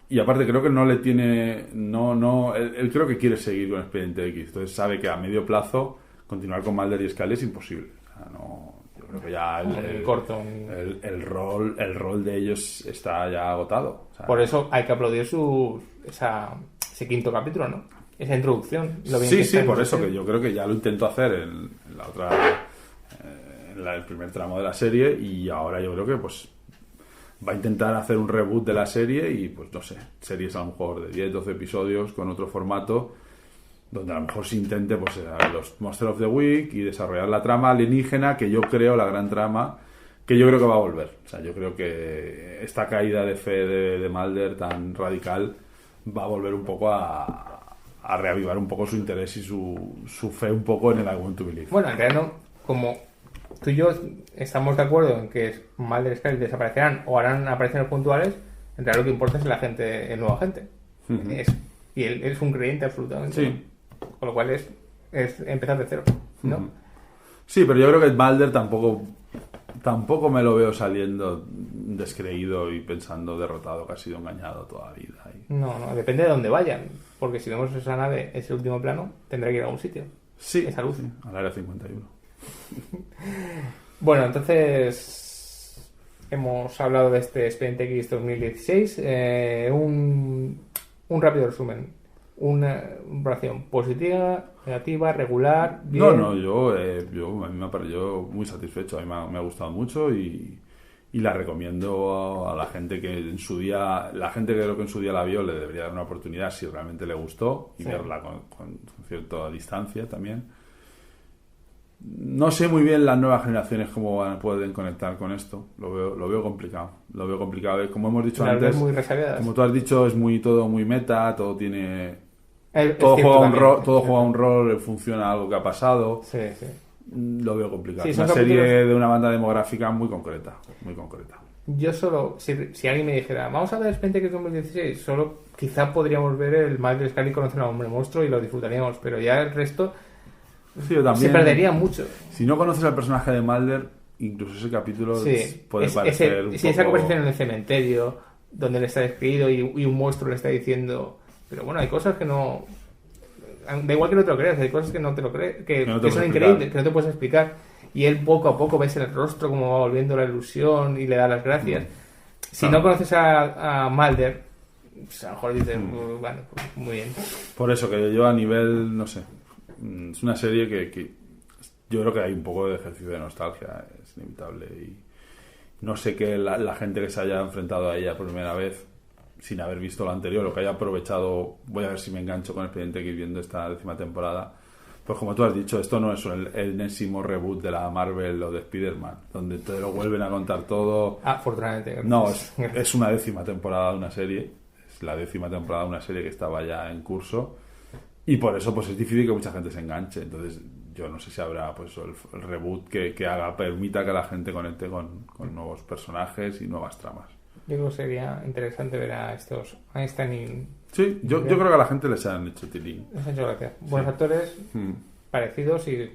Y aparte creo que no le tiene... Él creo que quiere seguir con Expediente X. Entonces sabe que a medio plazo continuar con Mulder y Scully es imposible. O sea, yo creo que ya el rol de ellos está ya agotado. O sea, por eso hay que aplaudir ese 5º capítulo, ¿no? Esa introducción. Sí, por eso que yo creo que ya lo intentó hacer en la otra... el primer tramo de la serie y ahora yo creo que pues va a intentar hacer un reboot de la serie y, pues no sé, series a lo mejor de 10, 12 episodios con otro formato, donde a lo mejor se intente pues los Monster of the Week y desarrollar la trama alienígena, que yo creo, la gran trama, que yo creo que va a volver. O sea, yo creo que esta caída de fe de Mulder tan radical va a volver un poco a reavivar un poco su interés y su fe un poco en el I Want to Believe. Bueno, en realidad no, como tú y yo estamos de acuerdo en que Mulder y Scully desaparecerán o harán apariciones puntuales, en realidad lo que importa es el nuevo agente. Uh-huh. Y él es un creyente absolutamente. Sí. ¿No? Con lo cual es empezar de cero, ¿no? Uh-huh. Sí, pero yo creo que Mulder tampoco me lo veo saliendo descreído y pensando derrotado, que ha sido engañado toda la vida. No, depende de dónde vayan. Porque si vemos esa nave, ese último plano, tendrá que ir a algún sitio. Sí, esa luz. Sí, al área 51. Bueno, entonces hemos hablado de este Expediente X 2016. Un rápido resumen. Una valoración positiva, negativa, regular, bien. No, yo a mí me ha parecido muy satisfecho. A mí me ha gustado mucho y la recomiendo a la gente que en su día, la gente que creo que en su día la vio, le debería dar una oportunidad si realmente le gustó y verla con cierta distancia también. No sé muy bien las nuevas generaciones cómo pueden conectar con esto. Lo veo complicado. Lo veo complicado. Como hemos dicho antes, muy resabiadas. Como tú has dicho, es todo muy meta, todo tiene... Todo juega un rol, funciona algo que ha pasado. Sí. Lo veo complicado. Sí, es una serie de una banda demográfica muy concreta. Yo solo, si alguien me dijera, vamos a ver Expediente X 2016, solo quizá podríamos ver el Mulder y Scully conocer a un hombre monstruo y lo disfrutaríamos, pero ya el resto sí, también, se perdería mucho. Si no conoces al personaje de Mulder, incluso ese capítulo puede parecer un poco... esa conversación en el cementerio, donde él está despedido y un monstruo le está diciendo... Pero bueno, hay cosas que no... Da igual que no te lo creas, hay cosas que no te lo crees, que son increíbles, que no te puedes explicar. Y él poco a poco ves el rostro como va volviendo la ilusión y le da las gracias. Si no conoces a Mulder, pues a lo mejor dices, bueno, pues muy bien. Por eso que yo a nivel, no sé, es una serie que yo creo que hay un poco de ejercicio de nostalgia, es inevitable. Y no sé que la gente que se haya enfrentado a ella por primera vez sin haber visto lo anterior o que haya aprovechado, voy a ver si me engancho con el Expediente X viendo esta 10ª temporada, pues como tú has dicho, esto no es el enésimo reboot de la Marvel o de Spider-Man, donde te lo vuelven a contar todo. Afortunadamente. No, es una 10ª temporada de una serie, es la 10ª temporada de una serie que estaba ya en curso y por eso pues es difícil que mucha gente se enganche. Entonces yo no sé si habrá pues el reboot que permita que la gente conecte con nuevos personajes y nuevas tramas. Yo creo que sería interesante ver a estos Einstein y... Sí, yo creo que a la gente les han hecho tilín. Les han hecho gracia. Buenos actores, parecidos y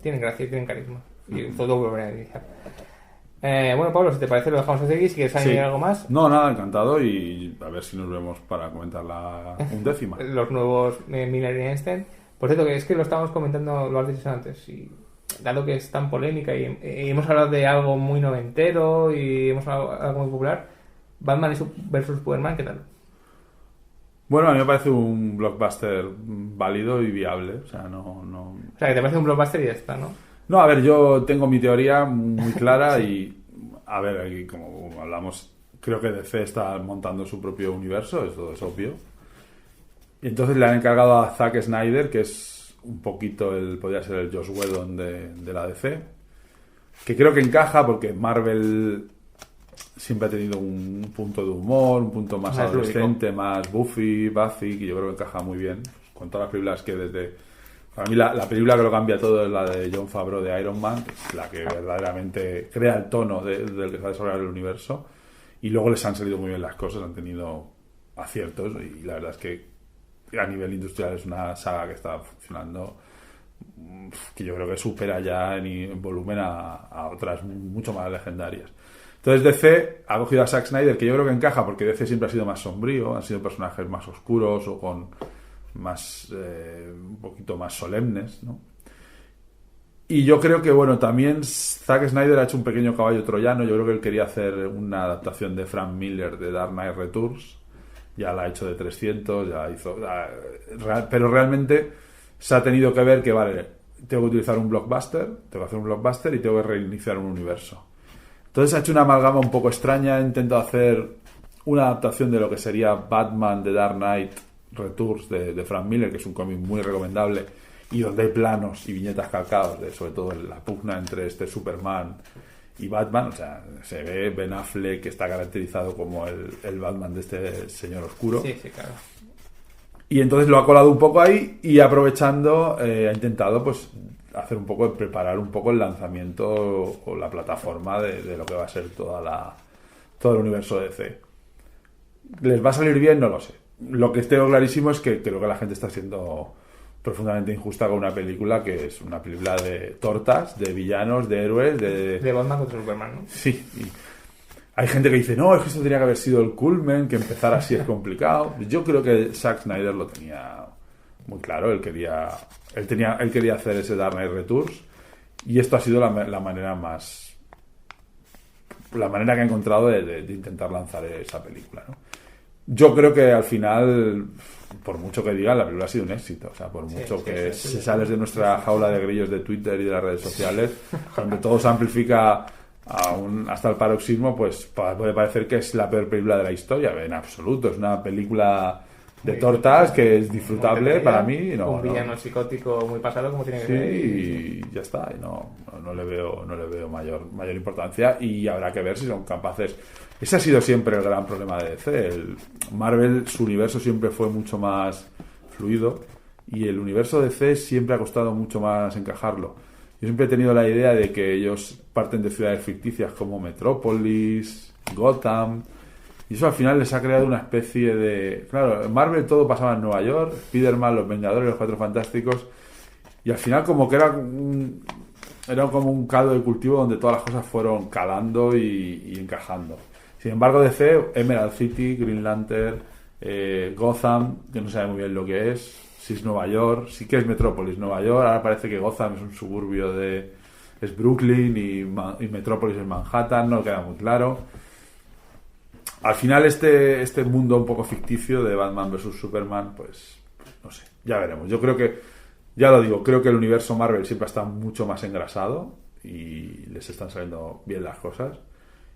tienen gracia y tienen carisma. Y todo volverá a iniciar. Bueno, Pablo, si te parece lo dejamos así. Si quieres añadir algo más. No, nada, encantado y a ver si nos vemos para comentar la 11ª. Los nuevos Miller y Einstein. Por cierto, que es que lo estábamos comentando, lo has dicho antes, y dado que es tan polémica y hemos hablado de algo muy noventero y hemos hablado de algo muy popular, Batman vs Superman, ¿qué tal? Bueno, a mí me parece un blockbuster válido y viable. O sea, no... O sea, que te parece un blockbuster y ya está, ¿no? No, a ver, yo tengo mi teoría muy clara y... A ver, aquí como hablamos, creo que DC está montando su propio universo, eso es obvio. Y entonces le han encargado a Zack Snyder, que es un poquito podría ser el Joss Whedon de la DC, que creo que encaja porque Marvel siempre ha tenido un punto de humor, un punto más adolescente, más Buffy, que yo creo que encaja muy bien con todas las películas que desde... Para mí la película que lo cambia todo es la de Jon Favreau de Iron Man, que es la que verdaderamente crea el tono del que se va a desarrollar el universo, y luego les han salido muy bien las cosas, han tenido aciertos y la verdad es que a nivel industrial es una saga que está funcionando, que yo creo que supera ya en volumen a otras mucho más legendarias. Entonces DC ha cogido a Zack Snyder, que yo creo que encaja porque DC siempre ha sido más sombrío, han sido personajes más oscuros o con más un poquito más solemnes, ¿no? Y yo creo que bueno, también Zack Snyder ha hecho un pequeño caballo troyano. Yo creo que él quería hacer una adaptación de Frank Miller de Dark Knight Returns, ya la ha hecho de 300, pero realmente se ha tenido que ver que vale, tengo que utilizar un blockbuster, tengo que hacer un blockbuster y tengo que reiniciar un universo. Entonces ha hecho una amalgama un poco extraña, ha intentado hacer una adaptación de lo que sería Batman The Dark Knight Returns de Frank Miller, que es un cómic muy recomendable, y donde hay planos y viñetas calcados de sobre todo la pugna entre este Superman y Batman. O sea, se ve Ben Affleck, que está caracterizado como el Batman de este señor oscuro. Sí, sí, claro. Y entonces lo ha colado un poco ahí y aprovechando ha intentado pues hacer un poco, preparar un poco el lanzamiento o la plataforma de lo que va a ser todo el universo DC. ¿Les va a salir bien? No lo sé. Lo que tengo clarísimo es que creo que la gente está siendo profundamente injusta con una película que es una película de tortas, de villanos, de héroes, de Batman contra Superman, ¿no? Sí. Hay gente que dice, no, es que esto tenía que haber sido el culmen, que empezar así es complicado. Yo creo que Zack Snyder lo tenía muy claro. Él quería hacer ese Dark Knight Returns, y esto ha sido la manera que ha encontrado de intentar lanzar esa película, ¿no? Yo creo que al final, por mucho que digan, la película ha sido un éxito. O sea, por mucho que si sales de nuestra jaula de grillos de Twitter y de las redes sociales, donde todo se amplifica hasta el paroxismo, pues puede parecer que es la peor película de la historia. En absoluto, es una película de tortas que es disfrutable para mí. Un villano psicótico muy pasado como tiene que ser. Sí, y ya está. Y no le veo mayor importancia, y habrá que ver si son capaces. Ese ha sido siempre el gran problema de DC. Marvel, su universo siempre fue mucho más fluido, y el universo de DC siempre ha costado mucho más encajarlo. Yo siempre he tenido la idea de que ellos parten de ciudades ficticias como Metrópolis, Gotham, y eso al final les ha creado una especie de... Claro, en Marvel todo pasaba en Nueva York, Spider-Man, los Vengadores, los Cuatro Fantásticos, y al final como que era como un caldo de cultivo donde todas las cosas fueron calando y encajando. Sin embargo, DC, Emerald City, Green Lantern, Gotham, que no sabe muy bien lo que es, si es Nueva York, sí que es Metrópolis, Nueva York, ahora parece que Gotham es un suburbio es Brooklyn, y Metrópolis es Manhattan, no queda muy claro. Al final este mundo un poco ficticio de Batman vs Superman, pues no sé, ya veremos. Yo creo que, ya lo digo, creo que el universo Marvel siempre está mucho más engrasado y les están saliendo bien las cosas,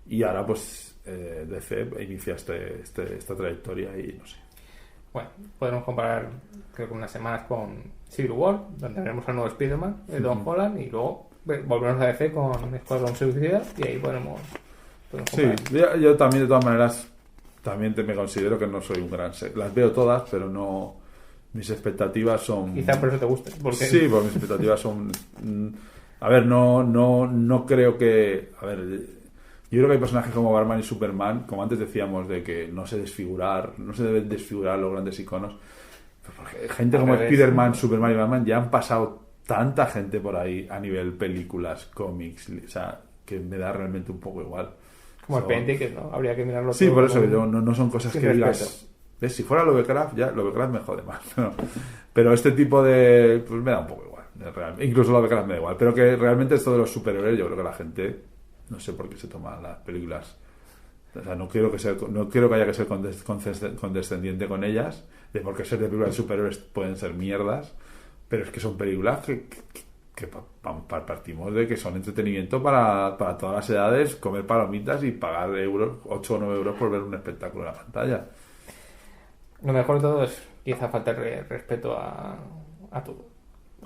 y ahora pues DC inicia esta trayectoria y no sé. Bueno, podemos comparar, creo que unas semanas con Civil War, donde veremos al nuevo Spider-Man, el Tom Holland, y luego volveremos a DC con Escuadrón Suicida, y ahí podemos sí, yo también, de todas maneras, también me considero que no soy un gran... Las veo todas, pero no... Mis expectativas son... Quizá por eso te guste. Sí, porque mis expectativas son... A ver, no creo que... A ver, yo creo que hay personajes como Batman y Superman, como antes decíamos, de que no se deben desfigurar los grandes iconos. Gente como Spider-Man, Superman y Batman, ya han pasado tanta gente por ahí a nivel películas, cómics, o sea, que me da realmente un poco igual. Como el Painting, que no habría que mirarlo. Sí, todo por eso no son cosas que digas... ¿Ves? Si fuera Lovecraft, Lovecraft me jode más. Pero este tipo de... Pues me da un poco igual. Incluso Lovecraft me da igual. Pero que realmente esto de los superhéroes, yo creo que la gente... No sé por qué se toman las películas. O sea, no quiero que haya que ser condescendiente con ellas, de por qué ser de películas de superhéroes pueden ser mierdas, pero es que son películas que partimos de que son entretenimiento para todas las edades, comer palomitas y pagar 8 o 9 euros por ver un espectáculo en la pantalla. Lo mejor de todo es quizá faltar respeto a todo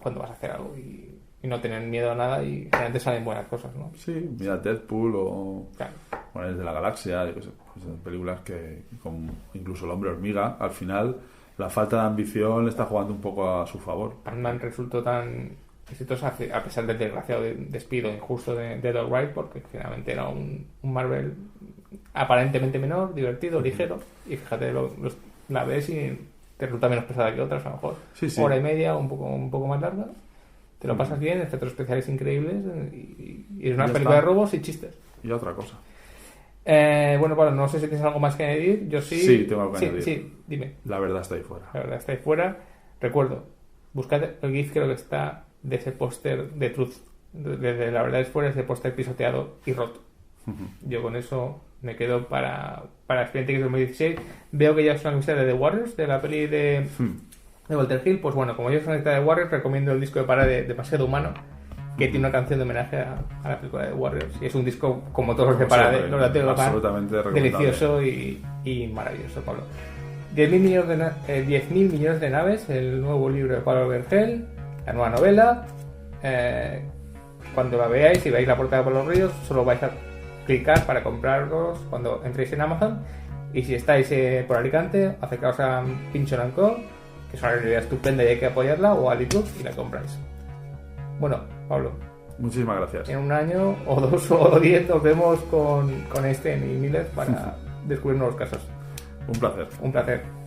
cuando vas a hacer algo, y no tener miedo a nada, y generalmente salen buenas cosas, ¿no? Sí, mira Deadpool o claro. Guardianes de la Galaxia, pues son películas que, como incluso El Hombre Hormiga, al final la falta de ambición le está jugando un poco a su favor. Batman resultó tan exitosa a pesar del desgraciado despido injusto de Edgar Wright, porque finalmente era un Marvel aparentemente menor, divertido, ligero, y fíjate, la ves y te resulta menos pesada que otras, a lo mejor. Sí. Hora y media, un poco más larga, te lo pasas bien, efectos especiales increíbles, y es una película de robos y chistes. Y otra cosa. Bueno, Pablo, no sé si tienes algo más que añadir. Yo sí. Sí, tengo algo que añadir. Sí, dime. La verdad está ahí fuera. La verdad está ahí fuera. Recuerdo, buscad el GIF, creo que está, de ese póster de Truth. Desde La verdad es fuera, ese póster pisoteado y roto. Yo con eso me quedo para Expediente X 2016. Veo que ya es una camiseta de The Warriors, de la peli de Walter Hill. Pues bueno, como yo soy una camiseta de Warriors, recomiendo el disco de Parade de Demasiado Humano, que tiene una canción de homenaje a la película de Warriors. Y es un disco, como todos los de Paradise, los de Attila Van, absolutamente recomendable. delicioso y maravilloso, Pablo. 10.000 millones de naves, el nuevo libro de Pablo Vergel, la nueva novela. Cuando la veáis y veáis la portada por los ríos, solo vais a clicar para comprarlos cuando entréis en Amazon. Y si estáis por Alicante, acercaos a Pinchon & Co, que es una librería estupenda y hay que apoyarla, o a Litrug y la compráis. Bueno, Pablo, muchísimas gracias. en un año o 2 o 10 nos vemos con Einstein y Miller para descubrir nuevos casos. Un placer. Un placer.